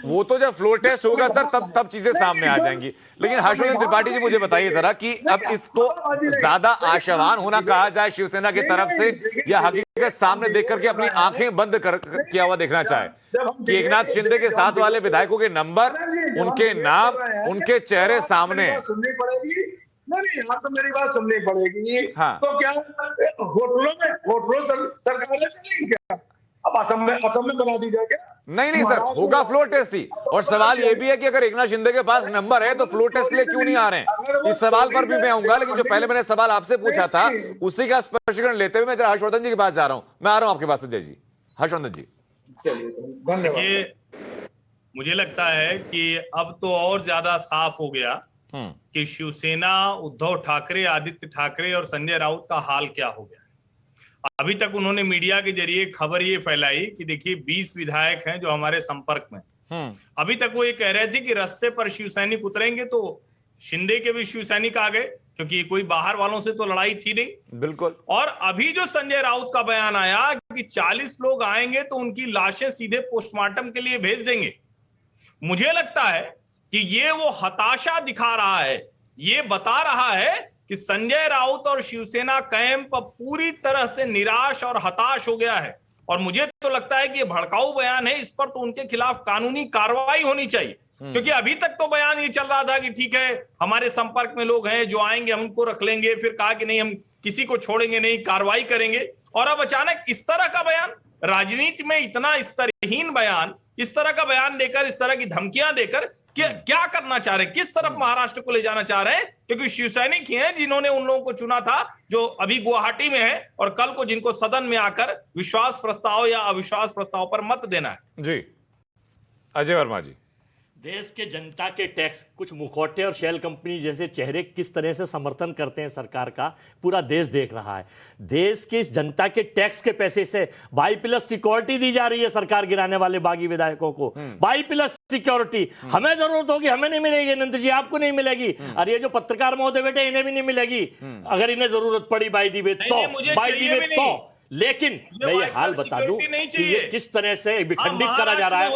वो तो जब फ्लोर टेस्ट होगा सर तब चीजें सामने आ जाएंगी। लेकिन हर्षवर्धन त्रिपाठी जी मुझे बताइए जरा कि अब इसको ज्यादा आशावान होना कहा जाए शिवसेना की तरफ से, या हकीकत सामने देख करके अपनी आंखें बंद किया हुआ देखना चाहे कि एकनाथ शिंदे के साथ वाले विधायकों के नंबर, उनके नाम, उनके चेहरे सामने हैं। नहीं, यहाँ तो मेरी बात सुननी पड़ेगी। हाँ। तो क्या होटलों सरकारें चलेंगी क्या? अब असम में बना दी जाए क्या? नहीं सर, होगा फ्लोर टेस्ट ही। और सवाल यह भी है कि अगर एकनाथ शिंदे के पास नंबर है तो फ्लोर टेस्ट के लिए क्यों नहीं आ रहे हैं? इस सवाल पर भी मैं आऊंगा, लेकिन जो पहले मैंने सवाल आपसे पूछा था उसी का स्पष्टीकरण लेते हुए मैं जरा हर्षवर्धन जी के पास जा रहा हूं। मैं आ रहा हूं आपके पास संजय जी। हर्षवर्धन जी, धन्यवाद। मुझे लगता है कि अब तो और ज्यादा साफ हो गया कि शिवसेना, उद्धव ठाकरे, आदित्य ठाकरे और संजय राउत का हाल क्या हो गया। अभी तक उन्होंने मीडिया के जरिए खबर ये फैलाई कि देखिए 20 विधायक हैं जो हमारे संपर्क में। अभी तक वो ये कह रहे थे कि रास्ते पर शिवसैनिक उतरेंगे तो शिंदे के भी शिवसैनिक आ गए, क्योंकि कोई बाहर वालों से तो लड़ाई थी नहीं। बिल्कुल। और अभी जो संजय राउत का बयान आया कि 40 लोग आएंगे तो उनकी लाशें सीधे पोस्टमार्टम के लिए भेज देंगे, मुझे लगता है कि ये वो हताशा दिखा रहा है, ये बता रहा है कि संजय राउत और शिवसेना कैंप पूरी तरह से निराश और हताश हो गया है। और मुझे तो लगता है कि ये भड़काऊ बयान है, इस पर तो उनके खिलाफ कानूनी कार्रवाई होनी चाहिए। क्योंकि अभी तक तो बयान ये चल रहा था कि ठीक है हमारे संपर्क में लोग हैं जो आएंगे हम उनको रख लेंगे, फिर कहा कि नहीं हम किसी को छोड़ेंगे नहीं, कार्रवाई करेंगे। और अब अचानक इस तरह का बयान, राजनीति में इतना स्तरहीन बयान, इस तरह का बयान देकर, इस तरह की धमकियां देकर क्या करना चाह रहे हैं, किस तरफ महाराष्ट्र को ले जाना चाह रहे हैं? क्योंकि शिवसैनिक ही हैं जिन्होंने उन लोगों को चुना था जो अभी गुवाहाटी में है और कल को जिनको सदन में आकर विश्वास प्रस्ताव या अविश्वास प्रस्ताव पर मत देना है। जी अजय वर्मा जी, देश के जनता के टैक्स, कुछ मुखौटे और शेल कंपनी जैसे चेहरे किस तरह से समर्थन करते हैं सरकार का, पूरा देश देख रहा है। देश की इस जनता के टैक्स के पैसे से बाई+ सिक्योरिटी दी जा रही है सरकार गिराने वाले बागी विधायकों को। बाई+ सिक्योरिटी हमें जरूरत होगी, हमें नहीं मिलेगी, नंद जी आपको नहीं मिलेगी, और ये जो पत्रकार महोदय बैठे इन्हें भी नहीं मिलेगी अगर इन्हें जरूरत पड़ी बाई दी वे तो। लेकिन मैं ये हाल बता दूं कि ये किस तरह से विखंडित करा जा रहा है।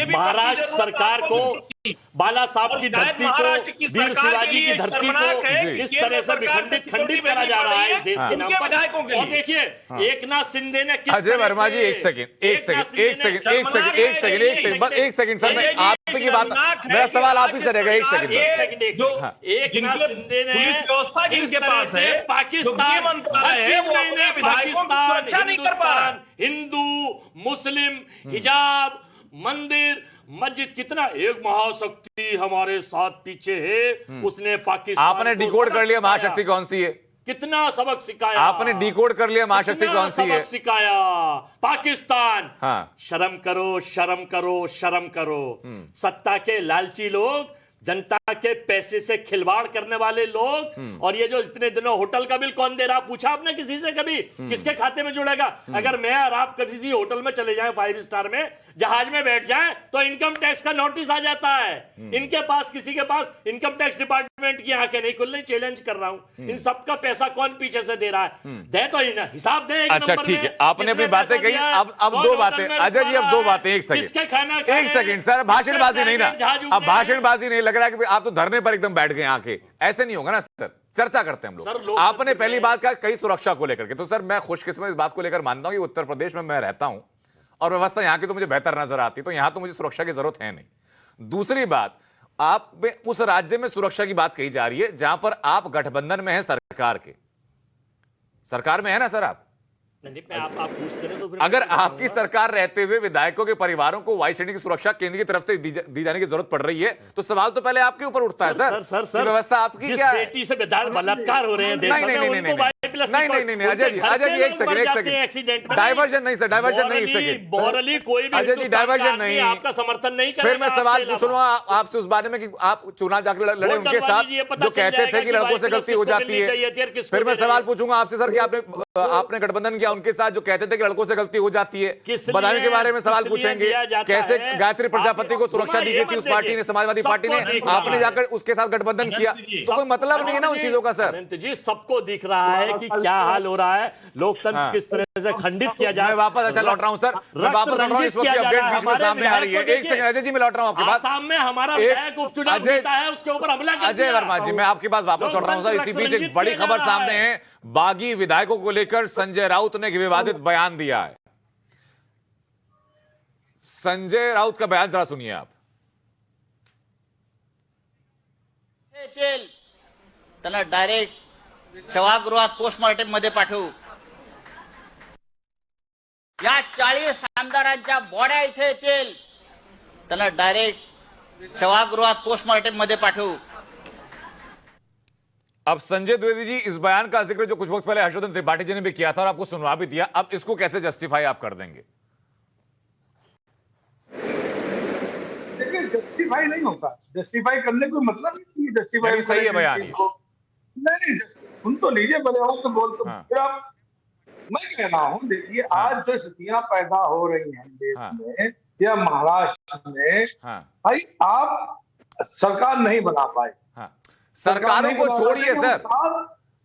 महाराष्ट्र सरकार को, बाला साहब की धरती को, वीर शिवाजी की धरती को किस तरह से खंडित करा जा रहा है देश के नाम पर। और देखिए एकनाथ शिंदे ने किस अजय वर्मा जी एक सेकंड सर, मैं आपकी बात, मेरा सवाल आप ही से रहेगा। एक सेकंड एकनाथ शिंदे ने व्यवस्था जिनके पास है, पाकिस्तान, हिंदू, मुस्लिम, हिजाब, मंदिर, मस्जिद, कितना एक महाशक्ति हमारे साथ पीछे है, उसने पाकिस्तान, आपने डिकोड कर लिया महाशक्ति कौन सी है, कितना सबक सिखाया, आपने डिकोड कर लिया महाशक्ति कौन सी है, सिखाया पाकिस्तान। हाँ। शर्म करो, शर्म करो, शर्म करो। सत्ता के लालची लोग, जनता के पैसे से खिलवाड़ करने वाले लोग, और ये जो इतने दिनों होटल का बिल कौन दे रहा, पूछा आपने किसी से कभी किसके खाते में जुड़ेगा? अगर मैं और आप किसी होटल में चले जाएं, 5 स्टार में, जहाज में बैठ जाएं, तो इनकम टैक्स का नोटिस आ जाता है। इनके पास, किसी के पास इनकम टैक्स डिपार्टमेंट की आंखें नहीं खुल रही। चैलेंज कर रहा हूं, इन सबका पैसा कौन पीछे से दे रहा है? दे तो हिसाब दे। अच्छा ठीक है, आपने अपनी बातें कही। अब 2 बातें अजय जी, अब 2 बातें। एक सेकंड सर, भाषणबाजी नहीं ना, अब भाषणबाजी नहीं, लग रहा है कि आप तो धरने पर एकदम बैठ गए आके, ऐसे नहीं होगा ना सर, चर्चा करते हैं हम लोग। आपने पहली बात कहा कई सुरक्षा को लेकर के, तो सर मैं खुशकिस्मत इस बात को लेकर मानता हूं कि उत्तर प्रदेश में मैं रहता हूं और व्यवस्था यहां की तो मुझे बेहतर नजर आती, तो यहां तो मुझे सुरक्षा की जरूरत है नहीं। दूसरी बात, आप में उस राज्य में सुरक्षा की बात कही जा रही है जहां पर आप गठबंधन में हैं सरकार के, सरकार में है ना सर आप? आप पूछते रहे तो फिर अगर आपकी सरकार रहते हुए विधायकों के परिवारों को वाई श्रेणी की सुरक्षा केंद्र की तरफ से दी जाने की जरूरत पड़ रही है, तो सवाल तो पहले आपके ऊपर उठता है सर। व्यवस्था आपकी क्या है? बेटी से बलात्कार हो रहे हैं, नहीं अजय जी एक सेकंड, डाइवर्जन नहीं सर, डाइवर्जन नहीं, सेकंड मॉरली कोई भी अजय जी डाइवर्जन नहीं, आपका समर्थन नहीं करेगा। फिर मैं सवाल पूछूंगा आपसे उस बारे में कि आप चुनाव जाकर लड़े उनके साथ जो कहते थे कि लड़कों से गलती हो जाती है। फिर मैं सवाल पूछूंगा आपसे सर कि आपने गठबंधन किया उनके साथ जो कहते थे कि लड़कों से गलती हो जाती है, बताने के बारे में सवाल पूछेंगे। कैसे गायत्री प्रजापति को सुरक्षा दी गई थी उस पार्टी ने, समाजवादी पार्टी ने, आपने जाकर उसके साथ गठबंधन किया, तो कोई मतलब नहीं है ना उन चीजों का सर। जी सबको दिख रहा है कि क्या हाल हो रहा है, लोकतंत्र किस तरह से खंडित किया जाए। मैं वापस लौट रहा हूं सर, मैं वापस लौट रहा हूं, इस वक्त की अपडेट बीच में सामने आ रही है। एक सेकंड अजय जी, मैं लौट रहा हूं आपके पास। सामने हमारा विधायक उपचुनाव जीता है, उसके ऊपर हमला कर दिया। अजय वर्मा जी, मैं आपके पास वापस लौट रहा हूं सर। इसी बीच एक बड़ी खबर सामने है, बागी विधायकों को लेकर संजय राउत ने एक विवादित बयान दिया है। संजय राउत का बयान जरा सुनिए आप। त्याला डायरेक्ट सभागृहात पोस्टमॉर्टम मध्ये पाठवू। या 40 आमदारांच्या बॉड्या इथे येतील, त्याला डायरेक्ट सभागृहात पोस्टमॉर्टम मध्ये पाठवू। अब संजय द्विवेदी जी, इस बयान का जिक्र जो कुछ वक्त पहले हर्षवर्धन त्रिपाठी जी ने भी किया था और आपको सुनवा भी दिया, अब इसको कैसे जस्टिफाई आप कर देंगे? देखिए जस्टिफाई नहीं होगा, जस्टिफाई करने कोई मतलब नहीं, जस्टिफाई सही है बयान। नहीं सुन तो लीजिए, बड़े हो तो बोल तो फिर आप। मैं कह रहा हूँ देखिए, आज जो स्थितियां पैदा हो रही हैं देश में या महाराष्ट्र में, भाई आप सरकार नहीं बना पाए। सरकारों को छोड़िए सर,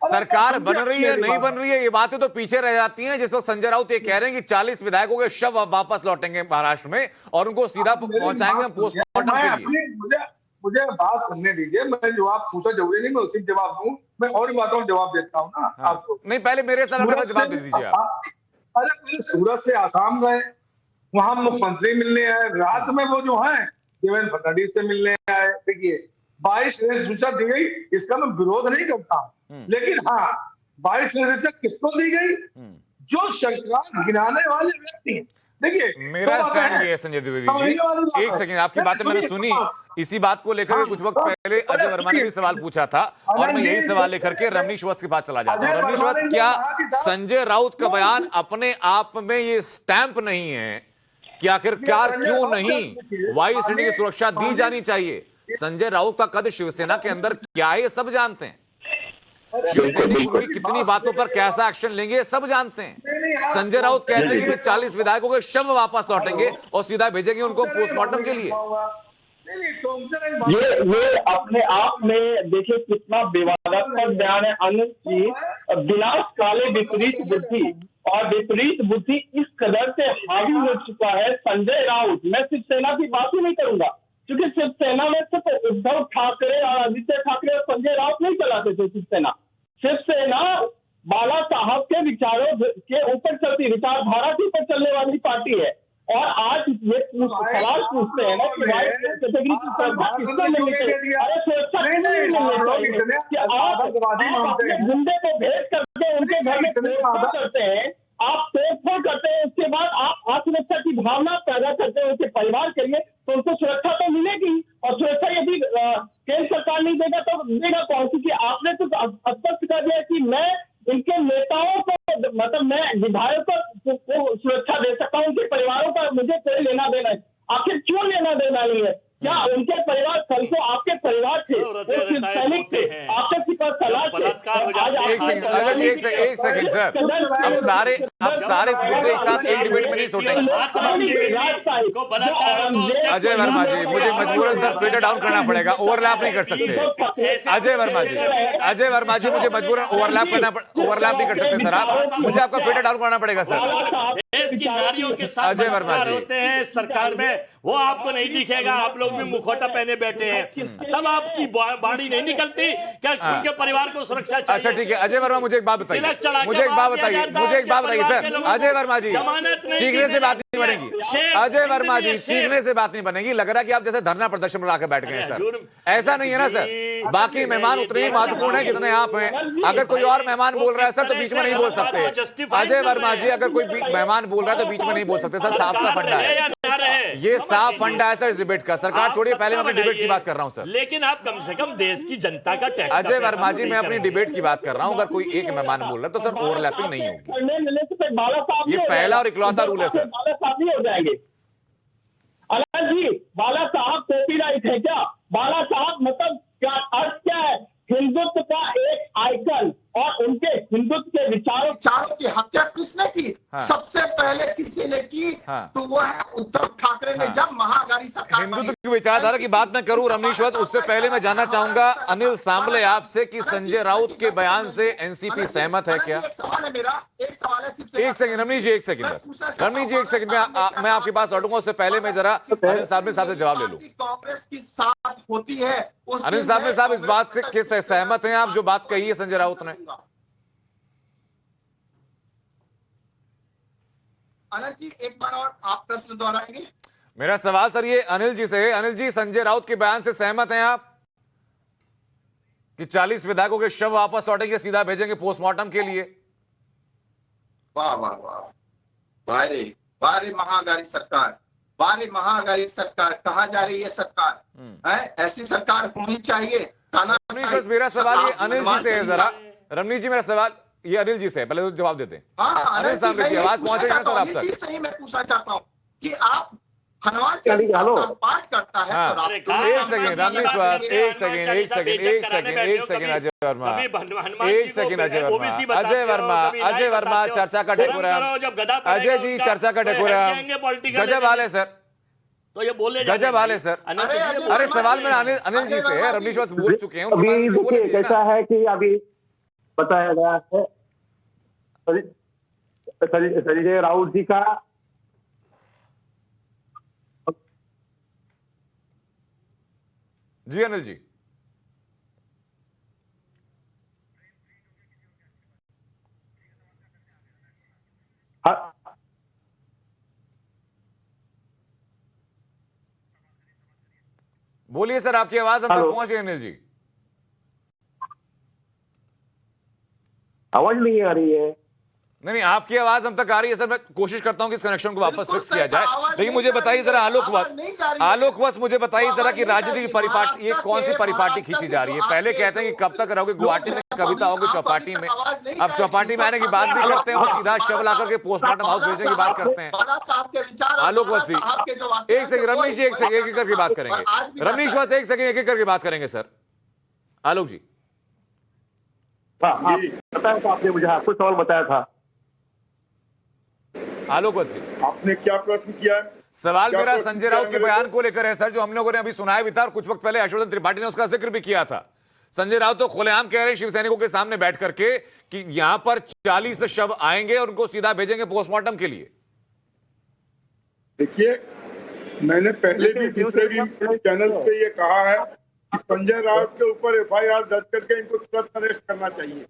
सरकार बन रही है नहीं बन रही है ये बातें तो पीछे रह जाती हैं। जिस वक्त संजय राउत ये कह रहे हैं कि 40 विधायकों के शव वापस लौटेंगे महाराष्ट्र में और उनको सीधा पहुंचाएंगे पोस्टमार्टम के लिए। मुझे बात करने दीजिए, मैं जवाब पूछा जरूरी नहीं मैं उसी जवाब दूं, मैं और भी बातों में जवाब देता हूँ ना आपको। नहीं पहले मेरे सवाल का जवाब दे दीजिए आप। अरे पहले सूरत से आसाम गए, वहां मुख्यमंत्री मिलने आए, रात में वो जो है देवेंद्र फडणवीस से मिलने आए। देखिए 22 सूचना दी गई, इसका मैं विरोध नहीं करता हूं, लेकिन हाँ 22 सूचना किसको दी गई? जो सरकार गिनाने वाले व्यक्ति हैं। देखिए मेरा स्टैंड ये है संजय द्विवेदी जी, एक सेकंड आपकी बातें मैंने सुनी, इसी बात को लेकर कुछ वक्त पहले अजय वर्मा ने भी सवाल पूछा था और मैं यही सवाल लेकर के रमनीश वत्स के पास चला जाता हूं। रमनीश वत्स, क्या संजय राउत का बयान अपने आप में ये स्टैंप नहीं है कि आखिरकार क्यों नहीं वायु श्रेणी की सुरक्षा दी जानी चाहिए? संजय राउत का कद शिवसेना के अंदर क्या है ये सब जानते हैं, शिवसेना उनकी कितनी बातों पर कैसा एक्शन लेंगे ये सब जानते हैं। संजय राउत कहते हैं कि 40 विधायकों के शव वापस लौटेंगे और सीधा भेजेंगे उनको पोस्टमार्टम के लिए। ये अपने आप में देखिए कितना विवादास्पद बयान है। अनुज जी, विनाश काले विपरीत बुद्धि, और विपरीत बुद्धि इस कदर से हावी हो चुका है। संजय राउत, मैं शिवसेना की बात ही नहीं करूंगा क्योंकि शिवसेना में सिर्फ उद्धव ठाकरे और आदित्य ठाकरे और संजय राउत नहीं चलाते थे। शिवसेना बाला साहब के विचारों के ऊपर चलती, विचारधारा के ऊपर चलने वाली पार्टी है। और आज ये सवाल पूछते हैं ना कि कैटेगरी की सुरक्षा किसको मिलनी चाहिए? अरे सुरक्षा किसको मिलनी चाहिए कि आप अपने गुंडे को भेज करके उनके घर में तोड़फोड़ करते हैं, आप तोड़फोड़ करते हैं, उसके बाद आप असुरक्षा की भावना पैदा करते हैं उनके परिवार के लिए, तो उनको सुरक्षा तो मिलेगी। और सुरक्षा यदि केंद्र सरकार नहीं देगा तो देगा कौन? क्योंकि आपने तो स्पष्ट कर दिया कि मैं इनके नेताओं को, मतलब मैं विधायकों को सुरक्षा दे सकता हूं, उनके परिवारों का मुझे कोई लेना देना है। आखिर क्यों लेना देना नहीं है? क्या उनके परिवार कल को आपके परिवार थे, सैनिक थे, आपके सिपा सलाह थे? एक सेकंड सर, अब सारे मुद्दे एक साथ एक डिबेट में नहीं सोचेंगे। अजय वर्मा जी, मुझे मजबूरन सर फिल्टर डाउन करना पड़ेगा, ओवरलैप नहीं कर सकते। अजय वर्मा जी मुझे मजबूरन ओवरलैप नहीं कर सकते सर आप, मुझे आपका फिल्टर डाउन करना पड़ेगा सर। देश की नारियों के साथ अजय वर्मा बलात्कार जी। होते हैं सरकार में, वो आपको नहीं दिखेगा। आप लोग भी मुखौटा पहने बैठे हैं, तब आपकी बाड़ी नहीं निकलती क्या उनके परिवार को सुरक्षा चाहिए। अच्छा ठीक है अजय वर्मा, मुझे एक बात बताइए, तिलक चढ़ा के मुझे एक बात मार दिया बताइए, जाता है, मुझे एक बात आपके बताइए परिवार के सर। लोगों को अजय वर्मा जी, जमानत नहीं चीखने दी से बात नहीं जाती है। बनेगी। शेर, अजय वर्मा जी, शेर। चीखने से बात नहीं बनेगी। लग रहा है कि आप जैसे धरना प्रदर्शन बना के बैठ गए हैं सर। ऐसा नहीं है ना सर, बाकी मेहमान उतने ही महत्वपूर्ण है जितने आप हैं। अगर कोई और मेहमान बोल रहा है सर तो बीच में नहीं बोल सकते। अजय वर्मा जी, अगर कोई मेहमान बोल रहा है तो बीच में नहीं बोल सकते सर, साफ साफ फंडा है ये, साफ फंडा है सर इस डिबेट का। सरकार छोड़िए, पहले मैं अपनी डिबेट की बात कर रहा हूं सर। लेकिन आप कम से कम देश की जनता का टैक्स। अजय वर्मा जी, मैं अपनी डिबेट की बात कर रहा हूं। अगर कोई एक मेहमान बोल रहा है तो सर ओवरलैपिंग नहीं होगी। ये पहला और इकलौता रूल है सर। बाला साहब नहीं हो जाएंगे। अनंत जी, बाला साहब कॉपीराइट है क्या? बाला साहब मतलब क्या अर्थ क्या है? हिंदुत्व का एक आइकन और उनके हिंदुत्व के विचारों की हत्या किसने की? हाँ। सबसे पहले किसी ने की? हाँ। तो वो है उद्धव ठाकरे ने, जब महाअघाड़ी सरकार हिंदुत्व की विचारधारा की बात मैं करूं रमनीश्वर, उससे पहले मैं जानना चाहूंगा अनिल सांबले आपसे कि संजय राउत के बयान से एनसीपी सहमत है क्या? एक सवाल है मेरा, एक सवाल है सिर्फ एक सेकंड रमनीश जी, एक सेकंड बस। रमनीश जी एक सेकंड, मैं आपके पास लौटूंगा, उससे पहले मैं जरा अनिल सांबले साहब से जवाब ले लूं। कांग्रेस की साथ होती है अनिल सांबले साहब, इस बात से किस सहमत हैं आप जो बात कही है संजय राउत ने? अनंत जी, एक बार और आप प्रश्न दोहराएंगे? मेरा सवाल सर ये अनिल जी से है। अनिल जी, संजय राउत के बयान से सहमत हैं आप कि 40 विधायकों के शव वापस लौटेंगे, सीधा भेजेंगे पोस्टमार्टम के लिए? वाह वाह वाह, बारे महाअघाड़ी सरकार, बारे महाअघाड़ी सरकार। कहाँ जा रही है सरकार? है ऐसी सरकार होनी चाहिए। मेरा सवाल ये अनिल जी से है जरा। रमनीश जी, मेरा सवाल ये अनिल जी से है, पहले तो जवाब देते हैं। अनिल सांबले जी, आवाज पहुंच रही है सर आप तक? सही मैं पूछना चाहता हूँ कि आप हनुमान चालीसा का पाठ करता है तो हाँ, एक सेकंड रमनीश्वर, एक सेकंड अजय वर्मा, एक सेकंड अजय वर्मा चर्चा का डेकोरम। अजय जी, चर्चा का डेकोरम गजब हाल है सर, तो ये बोले गजब हाल है सर। अरे सवाल मेरा अनिल जी से है, रमनीश्वर बोल चुके हैं। अभी कैसा है कि अभी बताया गया है संजय राउत जी का जी अनिल जी, बोलिए सर, आपकी आवाज हम तक पहुंच गई अनिल जी। आवाज नहीं आ रही है? नहीं, आपकी आवाज हम तक आ रही है सर। मैं कोशिश करता हूं कि इस कनेक्शन को वापस फिक्स किया जाए, लेकिन मुझे बताइए जरा आलोकवश मुझे बताइए जरा कि राजनीति की परिपाटी, ये कौन सी परिपाटी खींची जा रही है? पहले कहते हैं कि कब तक रहोगे गुवाहाटी में, कविता होगी चौपाटी में। अब चौपाटी में आने की बात भी करते हैं और सीधा शव लाकर के पोस्टमार्टम हाउस भेजने की बात करते हैं। आलोकवश जी, एक सेकंड रमनीश जी, एक सेकंड एक एक करके बात करेंगे। रमनीश वश, एक सेकंड एक एक करके बात करेंगे सर। आलोक जी, बताया था आपने, मुझे कुछ सवाल बताया था। आलोकवत जी, आपने क्या प्रश्न किया है? सवाल मेरा संजय राउत के बयान को लेकर है सर, जो हम लोगों ने अभी सुनाया भी था और कुछ वक्त पहले हर्षवर्धन त्रिपाठी ने उसका जिक्र भी किया था। संजय राउत तो खुलेआम कह रहे हैं शिव सैनिकों के सामने बैठ करके कि यहां पर 40 शव आएंगे और उनको सीधा भेजेंगे पोस्टमार्टम के लिए। देखिए, मैंने पहले भी दूसरे भी चैनल पे ये कहा है कि संजय राउत के ऊपर FIR दर्ज करके इनको तुरंत अरेस्ट करना चाहिए।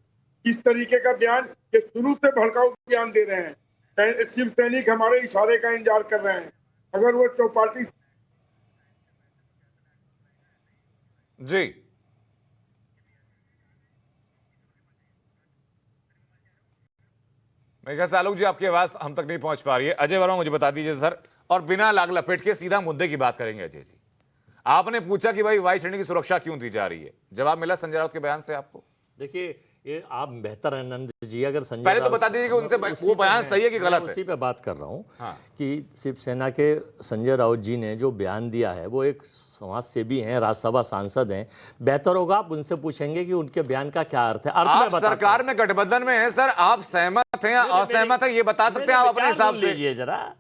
किस तरीके का बयान, ये शुरू से भड़काऊ बयान दे रहे हैं। शिव सैनिक हमारे इशारे का इंतजार कर रहे हैं। अगर वो चौपाटी जी, मेरे ख्याल से आलोक जी आपकी आवाज हम तक नहीं पहुंच पा रही है। अजय वर्मा मुझे बता दीजिए सर, और बिना लाग लपेट के सीधा मुद्दे की बात करेंगे। अजय जी, आपने पूछा कि भाई वायु श्रेणी की सुरक्षा क्यों दी जा रही है, जवाब मिला संजय राउत के बयान से आपको? देखिए, ये आप बेहतर आनंद जी, अगर संजय पहले तो बता दीजिए कि उनसे वो बयान सही है कि गलत है। उसी पे बात कर रहा हूँ। हाँ। कि शिवसेना के संजय राउत जी ने जो बयान दिया है, वो एक समाज सेवी हैं, राज्यसभा सांसद हैं। बेहतर होगा आप उनसे पूछेंगे कि उनके बयान का क्या अर्थ है। आप सरकार में गठबंधन में हैं सर, आप सहमत हैं या असहमत हैं ये बता सकते हैं आप अपने हिसाब से? लीजिए जरा,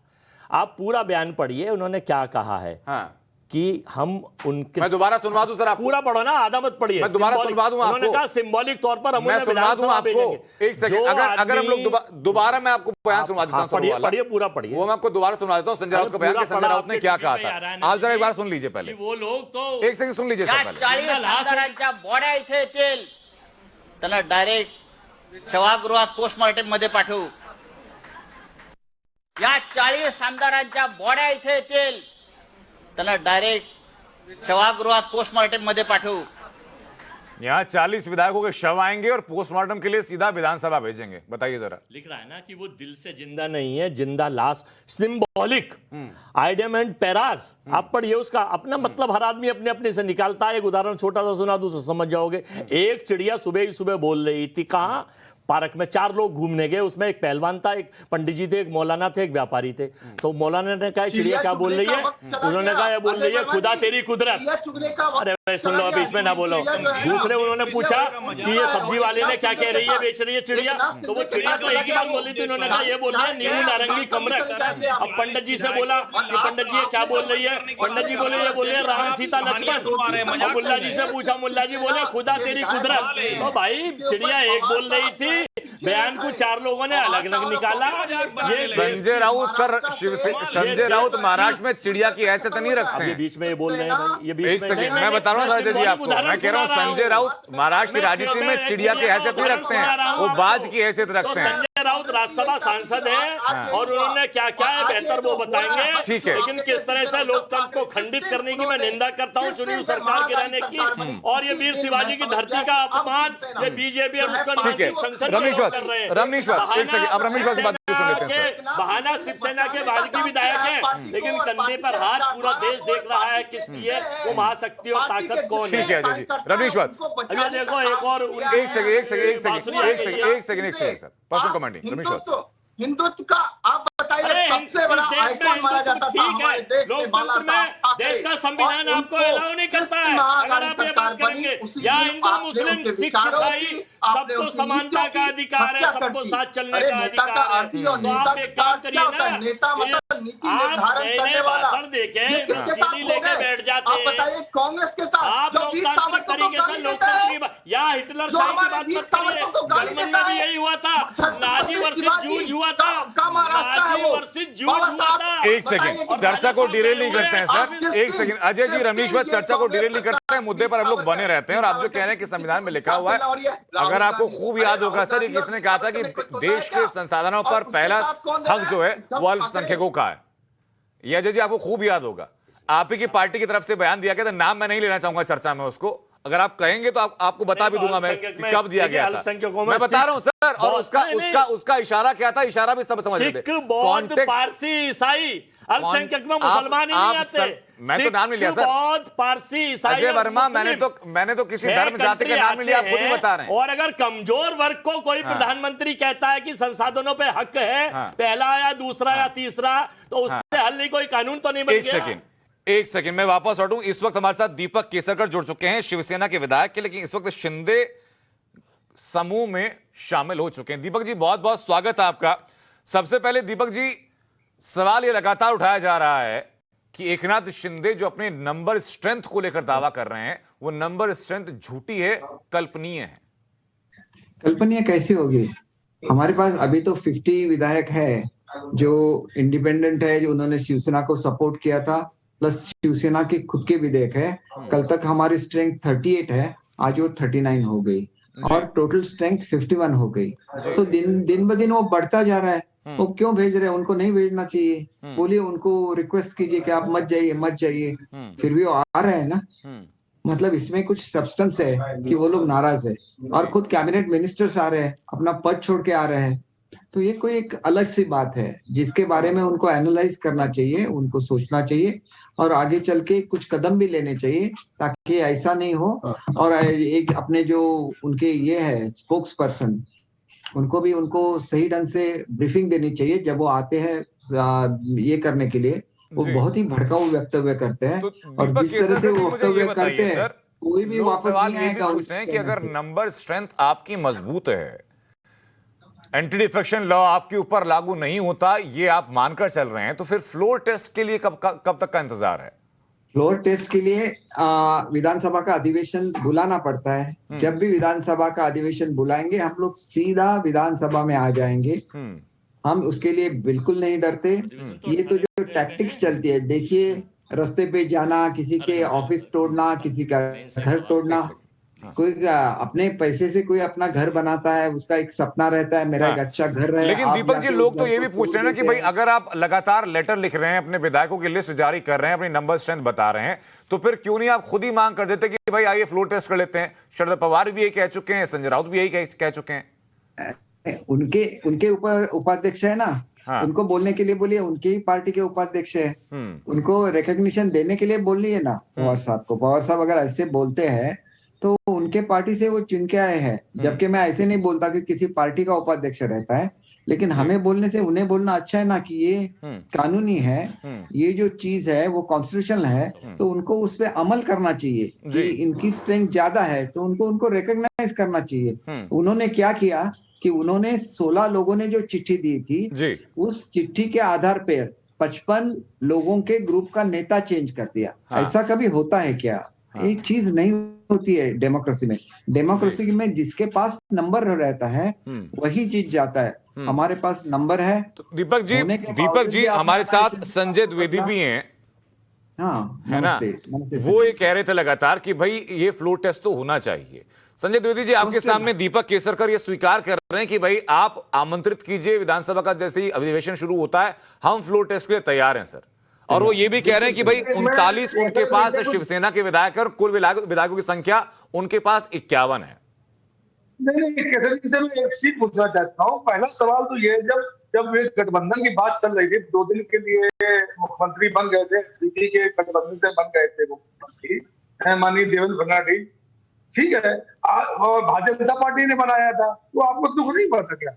आप पूरा बयान पढ़िए उन्होंने क्या कहा है। हाँ। कि हम उनके, मैं दोबारा सुनवा दूं सर आपको? पूरा पढ़ो ना, आधा मत पढ़िए। मैं दोबारा सुनवा दूं आपको? उन्होंने कहा सिंबॉलिक तौर पर हम मैं उन्हें सुनवा दूं विधानसभा आपको? भेजेंगे। एक सेकंड, अगर हम लोग दोबारा मैं आपको बयान सुनवा देता हूं सर वाला। पढ़िए, पूरा पढ़िए। वो मैं आपको दोबारा सुनवा देता हूं संजय राउत का बयान, कि संजय राउत ने क्या कहा था। आप जरा एक बार सुन लीजिए पहले, वो लोग तो एक सेकंड सुन लीजिए सर पहले। 40 आमदारांच्या बॉड्या इथे येतील, त्यांना डायरेक्ट सभागृहात पोस्टमॉर्टम मध्ये पाठवू। या 40 आमदारांच्या बॉड्या इथे येतील, त्यांना डायरेक्ट सभागृहात पोस्टमॉर्टम मध्ये पाठवू। यहाँ 40 विधायकों के शव आएंगे और पोस्टमार्टम के लिए सीधा विधानसभा भेजेंगे। बताइए जरा। लिख रहा है ना कि वो दिल से जिंदा नहीं है, जिंदा लाश, सिंबॉलिक आइडियम एंड पैरास। आप पढ़िए उसका अपना मतलब, हर आदमी अपने अपने से निकालता है। एक उदाहरण छोटा सा सुना दूं तो समझ जाओगे। एक चिड़िया सुबह ही सुबह बोल रही थी, कहाँ? पार्क में। 4 लोग घूमने गए, उसमें एक पहलवान था, एक पंडित जी थे, एक मौलाना थे, एक व्यापारी थे। तो मौलाना ने कहा चिड़िया क्या बोल रही है? उन्होंने कहा ये बोल रही है खुदा तेरी कुदरत। अरे भाई सुन लो, अभी इसमें ना बोलो। दूसरे उन्होंने पूछा कि ये सब्जी वाले ने क्या कह रही है, बेच रही है चिड़िया? तो वो चिड़िया तो एक ही बात बोली थी, उन्होंने कहा ये बोल रही है नीली नारंगी कमरक। अब पंडित जी से बोला कि पंडित जी क्या बोल रही है? पंडित जी बोले ये बोल रही है राम सीता लक्ष्मण। अब मुल्ला जी से पूछा, मुल्ला जी बोले खुदा तेरी कुदरत। तो भाई चिड़िया एक बोल रही थी, बयान को 4 लोगों ने अलग अलग निकाला। ये संजय राउत सर, संजय राउत महाराष्ट्र में चिड़िया की हैसियत नहीं रखते हैं। बीच में ये बोल रहे हैं, ये बीच एक सेकंड, मैं बता रहा हूँ संजय जी आपको, मैं कह रहा हूँ संजय राउत महाराष्ट्र की राजनीति में चिड़िया की हैसियत नहीं रखते हैं, वो बाज की हैसियत रखते हैं। संजय राउत राज्यसभा सांसद है और उन्होंने क्या क्या है बेहतर वो बताएंगे। ठीक है, लेकिन किस तरह से लोकतंत्र को खंडित करने की मैं निंदा करता हूँ, चुनी हुई सरकार के रहने की, और ये वीर शिवाजी की धरती का अपमान, ये बीजेपी और उसका ठीक है। रमेश वत्स, एक सेकंड, अब रमेश वत्स बात सुन लेते हैं। बहाना शिवसेना के भाजपा विधायक है, लेकिन कंधे पर हाथ पूरा देश देख रहा है किसकी है वो महाशक्ति और ताकत कौन है। ठीक है अजय जी, रमेश वत्स अभी देखो एक और एक second sir, personal commenting Ramesh Vats. Hindutva का आप बताइए, सबसे बड़ा आइकॉन माना जाता था हमारे देश से बाला साहब देश का संविधान आपको अलाउ नहीं करता है। अगर आप ये बात करेंगे या हिंदू मुस्लिम सिख ईसाई सबको समानता का अधिकार है, सबको साथ चलने का अधिकार है, तो आप एक काम करिए ना, नेता मतलब नीति आप निर्धारण नए करने वाला भाषण देके किसके साथ लेके बैठ जाते आप बताइए, कांग्रेस के साथ आप जो वीर सावरकर को तरीके से गाली देता है, लोकतंत्र या हिटलर जो शाही की हमारे बात वीर मत सावरकर को करिए। गाली जर्मन देता में भी है, यही हुआ था, नाजी वर्सेस जूज हुआ था, का महाराष्ट्र है वो, बाबा साहब। एक सेकंड, चर्चा को डिरेल नहीं करते हैं सर, एक सेकंड अजय जी, रमेश वत्स चर्चा को डिरेल नहीं करते हैं, मुद्दे पर हम लोग बने रहते हैं। और आप जो कह रहे हैं कि संविधान में लिखा हुआ है, अगर आपको खूब याद होगा सर, ये किसने कहा था कि देश के संसाधनों पर पहला हक जो है वो अल्पसंख्यकों का है। ये अजय जी आपको खूब याद होगा, आप ही की पार्टी की तरफ से बयान दिया गया था, नाम मैं नहीं लेना चाहूंगा चर्चा में उसको, अगर आप कहेंगे तो आपको बता भी दूंगा मैं कि कब दिया गया था। मैं बता रहा हूं सर, और उसका इशारा क्या था, इशारा भी सब समझ लेते। बौद्ध, पारसी, ईसाई, अल्पसंख्यक में मुसलमान ही नहीं आते। मैं तो नाम नहीं लिया सर, बौद्ध, पारसी, ईसाई, अजय वर्मा, मैंने तो किसी धर्म जाति का नाम नहीं लिया, आप खुद ही बता रहे हैं। और अगर कमजोर वर्ग को कोई प्रधानमंत्री कहता है कि संसाधनों पे हक है, पहला या दूसरा या तीसरा, तो उससे हल नहीं, कोई कानून तो नहीं बन गया। एक सेकंड मैं वापस लौटूं। इस वक्त हमारे साथ दीपक केसरकर जुड़ चुके हैं, शिवसेना के विधायक के, लेकिन इस वक्त शिंदे समूह में शामिल हो चुके हैं। दीपक जी बहुत बहुत स्वागत है आपका। सबसे पहले दीपक जी, सवाल यह लगातार उठाया जा रहा है कि एकनाथ शिंदे जो अपने नंबर स्ट्रेंथ को लेकर दावा कर रहे हैं, वो नंबर स्ट्रेंथ झूठी है, कल्पनीय है। कल्पनीय कैसे होगी? हमारे पास अभी तो 50 विधायक है जो इंडिपेंडेंट है, जो उन्होंने शिवसेना को सपोर्ट किया था, प्लस शिवसेना के खुद के विधेयक है। कल तक हमारी स्ट्रेंथ 38 है, आज वो 39 हो गई और टोटल स्ट्रेंथ 51 हो गई। तो दिन ब दिन वो बढ़ता जा रहा है। वो क्यों भेज रहे हैं? उनको नहीं भेजना चाहिए। बोलिए, उनको रिक्वेस्ट कीजिए कि आप मत जाइए, फिर भी वो आ रहे हैं ना। मतलब इसमें कुछ सब्सटेंस है कि वो लोग नाराज है, और खुद कैबिनेट मिनिस्टर्स आ रहे हैं, अपना पद छोड़ के आ रहे हैं। तो ये कोई एक अलग सी बात है जिसके बारे में उनको एनालाइज करना चाहिए, उनको सोचना चाहिए और आगे चल के कुछ कदम भी लेने चाहिए, ताकि ऐसा नहीं हो। और एक अपने जो उनके ये है स्पोक्स पर्सन, उनको सही ढंग से ब्रीफिंग देनी चाहिए जब वो आते हैं ये करने के लिए। वो बहुत ही भड़काऊ वक्तव्य करते हैं, और जिस तरह से वो वक्तव्य करते हैं कोई भी वापस नहीं आएगा। पूछ रहे हैं कि अगर नंबर स्ट्रेंथ आपकी मजबूत है, एंटी डिफेक्शन लॉ आपके ऊपर लागू नहीं होता, ये आप मानकर चल रहे हैं, तो फिर फ्लोर टेस्ट के लिए कब तक का इंतजार है? फ्लोर टेस्ट के लिए विधानसभा का अधिवेशन बुलाना पड़ता है। जब भी विधानसभा का अधिवेशन बुलाएंगे हम लोग सीधा विधानसभा में आ जाएंगे। हम उसके लिए बिल्कुल नहीं डरते। ये तो जो टैक्टिक्स चलती है, देखिए रास्ते पे जाना, किसी के ऑफिस तोड़ना, किसी का घर तोड़ना, कोई अपने पैसे से कोई अपना घर बनाता है, उसका एक सपना रहता है मेरा एक अच्छा घर रहे। लेकिन दीपक जी, लोग तो ये भी पूछ रहे हैं ना कि भाई अगर आप लगातार लेटर लिख रहे हैं, अपने विधायकों की लिस्ट जारी कर रहे हैं, अपनी नंबर स्ट्रेंथ बता रहे हैं, तो फिर क्यों नहीं आप खुद ही मांग कर देते कि भाई आइए फ्लोर टेस्ट कर लेते हैं। शरद पवार भी यही कह चुके हैं, संजय राउत भी यही कह चुके हैं। उनके ऊपर उपाध्यक्ष है ना, उनको बोलने के लिए बोलिए, उनकी ही पार्टी के उपाध्यक्ष है, उनको रिकॉग्निशन देने के लिए बोलिए ना पवार साहब को। पवार साहब अगर ऐसे बोलते हैं तो उनके पार्टी से वो चुन के आए हैं। जबकि मैं ऐसे नहीं बोलता कि किसी पार्टी का उपाध्यक्ष रहता है, लेकिन हमें बोलने से उन्हें बोलना अच्छा है ना कि ये कानूनी है, ये जो चीज है वो कॉन्स्टिट्यूशनल है, तो उनको उस पर अमल करना चाहिए कि इनकी स्ट्रेंथ ज्यादा है तो उनको रिकॉग्नाइज करना चाहिए। उन्होंने क्या किया कि उन्होंने 16 लोगों ने जो चिट्ठी दी थी, उस चिट्ठी के आधार पर 55 लोगों के ग्रुप का नेता चेंज कर दिया। ऐसा कभी होता है क्या? एक चीज नहीं होती है डेमोक्रेसी में। डेमोक्रेसी में जिसके पास नंबर रहता है वही जीत जाता है। हमारे पास नंबर है। तो दीपक जी हमारे साथ संजय द्विवेदी भी हैं, हाँ, है ना? वो ये कह रहे थे लगातार कि भाई ये फ्लोर टेस्ट तो होना चाहिए। संजय द्विवेदी जी, आपके सामने दीपक केसरकर ये स्वीकार कर रहे हैं कि भाई आप आमंत्रित कीजिए, विधानसभा का जैसे ही अधिवेशन शुरू होता है हम फ्लोर टेस्ट के लिए तैयार हैं सर। और वो ये भी कह रहे हैं कि भाई 39 उनके पास शिवसेना के विधायक और कुल विधायकों की संख्या उनके पास 51 है। नहीं, केसरी जी से मैं एक चीज पूछना चाहता हूँ। पहला सवाल तो ये, जब ये गठबंधन की बात चल रही थी, 2 दिन के लिए मुख्यमंत्री बन गए थे, सीपी के गठबंधन से बन गए थे मुख्यमंत्री माननीय देवेंद्र फडणवीस, ठीक है, और भारतीय जनता पार्टी ने बनाया था, तो आपको दुख नहीं पड़ सका।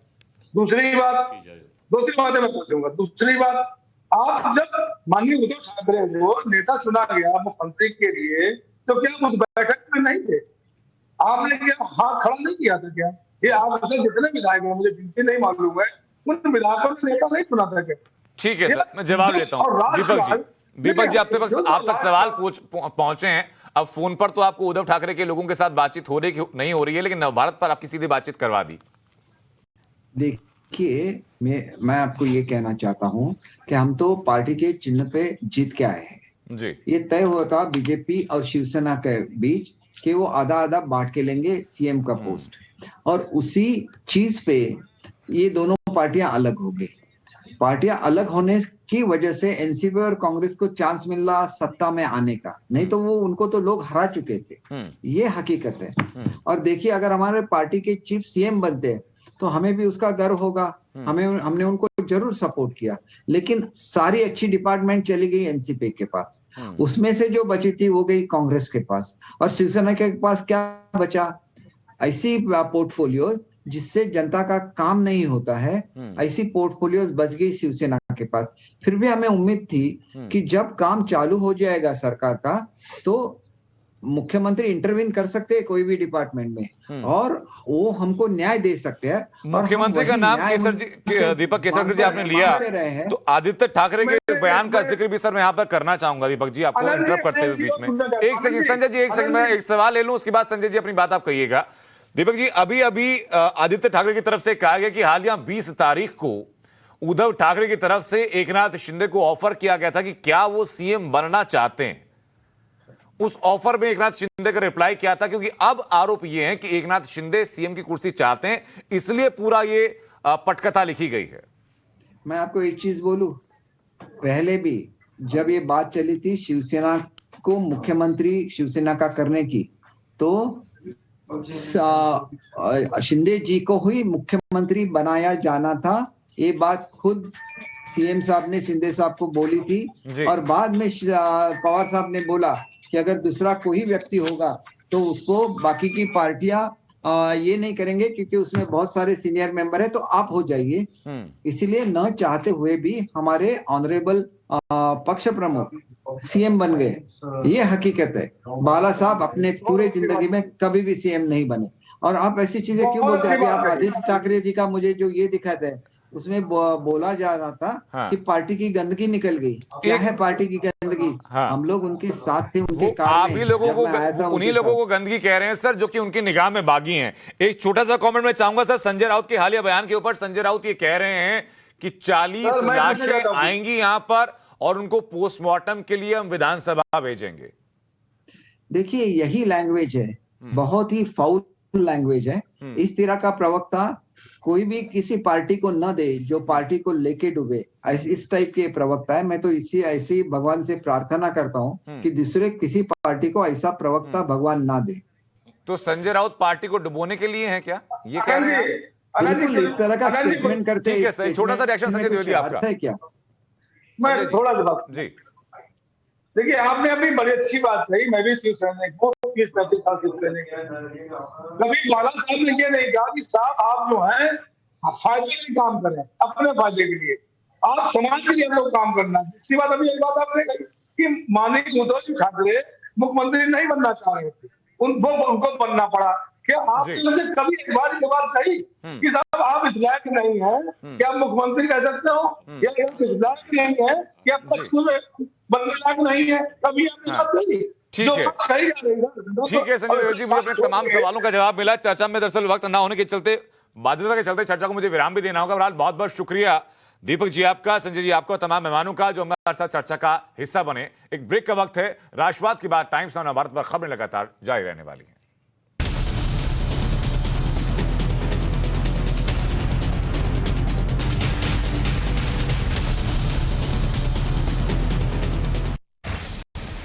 दूसरी बातें मैं पूछूंगा। दूसरी बात, आप जब माननीय उद्धव ठाकरे को नेता चुना गया मुख्यमंत्री के लिए, तो क्या उस बैठक में नहीं थे? आपने क्या हाथ खड़ा नहीं किया था क्या? ये आप जितने विधायक हैं, मुझे गिनती नहीं मालूम है, उन विधायकों ने नेता नहीं चुना था क्या? ठीक है सर, मैं जवाब लेता हूँ। दीपक जी आप तक सवाल पहुंचे हैं। अब फोन पर तो आपको उद्धव ठाकरे के लोगों के साथ बातचीत हो रही नहीं हो रही है, लेकिन नवभारत पर आपकी सीधी बातचीत करवा दी। देखिए, मैं आपको ये कहना चाहता हूं कि हम तो पार्टी के चिन्ह पे जीत के आए हैं जी। ये तय हुआ था बीजेपी और शिवसेना के बीच कि वो आधा आधा बांट के लेंगे सीएम का पोस्ट, और उसी चीज पे ये दोनों पार्टियां अलग हो गई। पार्टियां अलग होने की वजह से एनसीपी और कांग्रेस को चांस मिला सत्ता में आने का, नहीं तो वो उनको तो लोग हरा चुके थे। ये हकीकत है। और देखिए, अगर हमारे पार्टी के चीफ सीएम बनते तो हमें भी उसका गर्व होगा। हमने उनको जरूर सपोर्ट किया, लेकिन सारी अच्छी डिपार्टमेंट चली गई एनसीपी के पास, उसमें से जो बची थी वो गई कांग्रेस के पास, और शिवसेना के पास क्या बचा? ऐसी पोर्टफोलियोज जिससे जनता का काम नहीं होता है, ऐसी पोर्टफोलियोज बच गई शिवसेना के पास। फिर भी हमें उम्मीद थी कि जब काम चालू हो जाएगा सरकार का, तो मुख्यमंत्री इंटरवीन कर सकते हैं कोई भी डिपार्टमेंट में, और वो हमको न्याय दे सकते हैं। मुख्यमंत्री का नाम दीपक केसरकर जी आपने लिया, तो आदित्य ठाकरे के बयान का जिक्र भी सर मैं यहाँ पर करना चाहूंगा। दीपक जी, आपको इंटरप्ट करते हुए बीच में एक सेकंड संजय जी, एक सेकंड, मैं एक सवाल ले लूं, उसके बाद संजय जी अपनी बात आप कहिएगा। दीपक जी, अभी आदित्य ठाकरे की तरफ से कहा गया कि हालिया 20 तारीख को उद्धव ठाकरे की तरफ से एकनाथ शिंदे को ऑफर किया गया था कि क्या वो सीएम बनना चाहते हैं। उस ऑफर में एकनाथ शिंदे का रिप्लाई क्या था? क्योंकि अब आरोप ये है कि एकनाथ शिंदे सीएम की कुर्सी चाहते हैं, इसलिए पूरा ये पटकथा लिखी गई है। मैं आपको एक चीज बोलूं, पहले भी जब ये बात चली थी शिवसेना को मुख्यमंत्री शिवसेना का करने की, तो शिंदे जी को ही मुख्यमंत्री बनाया जाना था। ये बात खुद सीएम साहब ने शिंदे साहब को बोली थी, और बाद में पवार साहब ने बोला कि अगर दूसरा कोई व्यक्ति होगा तो उसको बाकी की पार्टियां ये नहीं करेंगे, क्योंकि उसमें बहुत सारे सीनियर मेंबर है, तो आप हो जाइए। इसीलिए न चाहते हुए भी हमारे ऑनरेबल पक्ष प्रमुख सीएम बन गए। ये हकीकत है। बाला साहब अपने पूरे जिंदगी में कभी भी सीएम नहीं बने। और आप ऐसी चीजें क्यों बोलते हैं? अभी आप आदित्य ठाकरे जी का मुझे जो ये दिखाते हैं, उसमें बोला जा रहा था कि पार्टी की गंदगी निकल गई। क्या है पार्टी की गंदगी? हाँ। हम लोग उनके साथ थे, उनके वो कार आप में ही लोगों जब को मैं आया था उन्हीं उनके लोगों साथ। को गंदगी कह रहे हैं सर, जो कि उनकी निगाह में बागी हैं। एक छोटा सा कमेंट मैं चाहूंगा सर, संजय राउत के हालिया बयान के ऊपर संजय राउत ये कह रहे हैं कि 40 लाशें आएंगी यहां पर और उनको पोस्टमार्टम के लिए हम विधानसभा भेजेंगे। देखिए यही लैंग्वेज है, बहुत ही फाउल लैंग्वेज है। इस तरह का प्रवक्ता कोई भी किसी पार्टी को न दे जो पार्टी को लेके डूबे, इस टाइप के प्रवक्ता है। मैं तो इसी ऐसी भगवान से प्रार्थना करता हूं कि दूसरे किसी पार्टी को ऐसा प्रवक्ता भगवान ना दे। तो संजय राउत पार्टी को डुबोने के लिए हैं क्या, ये कह रहे हैं आप? बिल्कुल इस तरह का स्टेटमेंट करते हैं। ठीक है सर, छोटा सा रिएक्शन संजय द्विवेदी आपका। है क्या? मैं थोड़ा सा जी देखिए, आपने अपनी बड़ी अच्छी बात कही। मैं भी शिवसैनिक हूँ, 30-35 साल शिवसैनिक है। कभी बाला साहब ने ये नहीं कहा कि साहब आप जो है फायदे के लिए काम करें, अपने फायदे के लिए। आप समाज के लिए हम लोग काम करना। दूसरी बात, अभी एक बात आपने कही कि माननीय उद्धव ठाकरे मुख्यमंत्री नहीं बनना चाह रहे थे, उनको बनना पड़ा। क्या आपने मुझे कभी एक बार ये बात कही कि साहब आप इस लायक नहीं है कि आप मुख्यमंत्री कह सकते हो, या इस लायक नहीं है कि आप तक बनने लायक नहीं है? कभी आपने बात कही? ठीक है, ठीक है संजय द्विवेदी, मुझे अपने तमाम सवालों का जवाब मिला। चर्चा में दरअसल वक्त ना होने के चलते, बाध्यता के चलते चर्चा को मुझे विराम भी देना होगा। बहरहाल बहुत बहुत शुक्रिया दीपक जी आपका, संजय जी आपका, तमाम मेहमानों का जो हमारे साथ चर्चा का हिस्सा बने। एक ब्रेक का वक्त है। राष्ट्रवाद के बाद टाइम्स ऑफ भारत पर खबरें लगातार जारी रहने वाली हैं।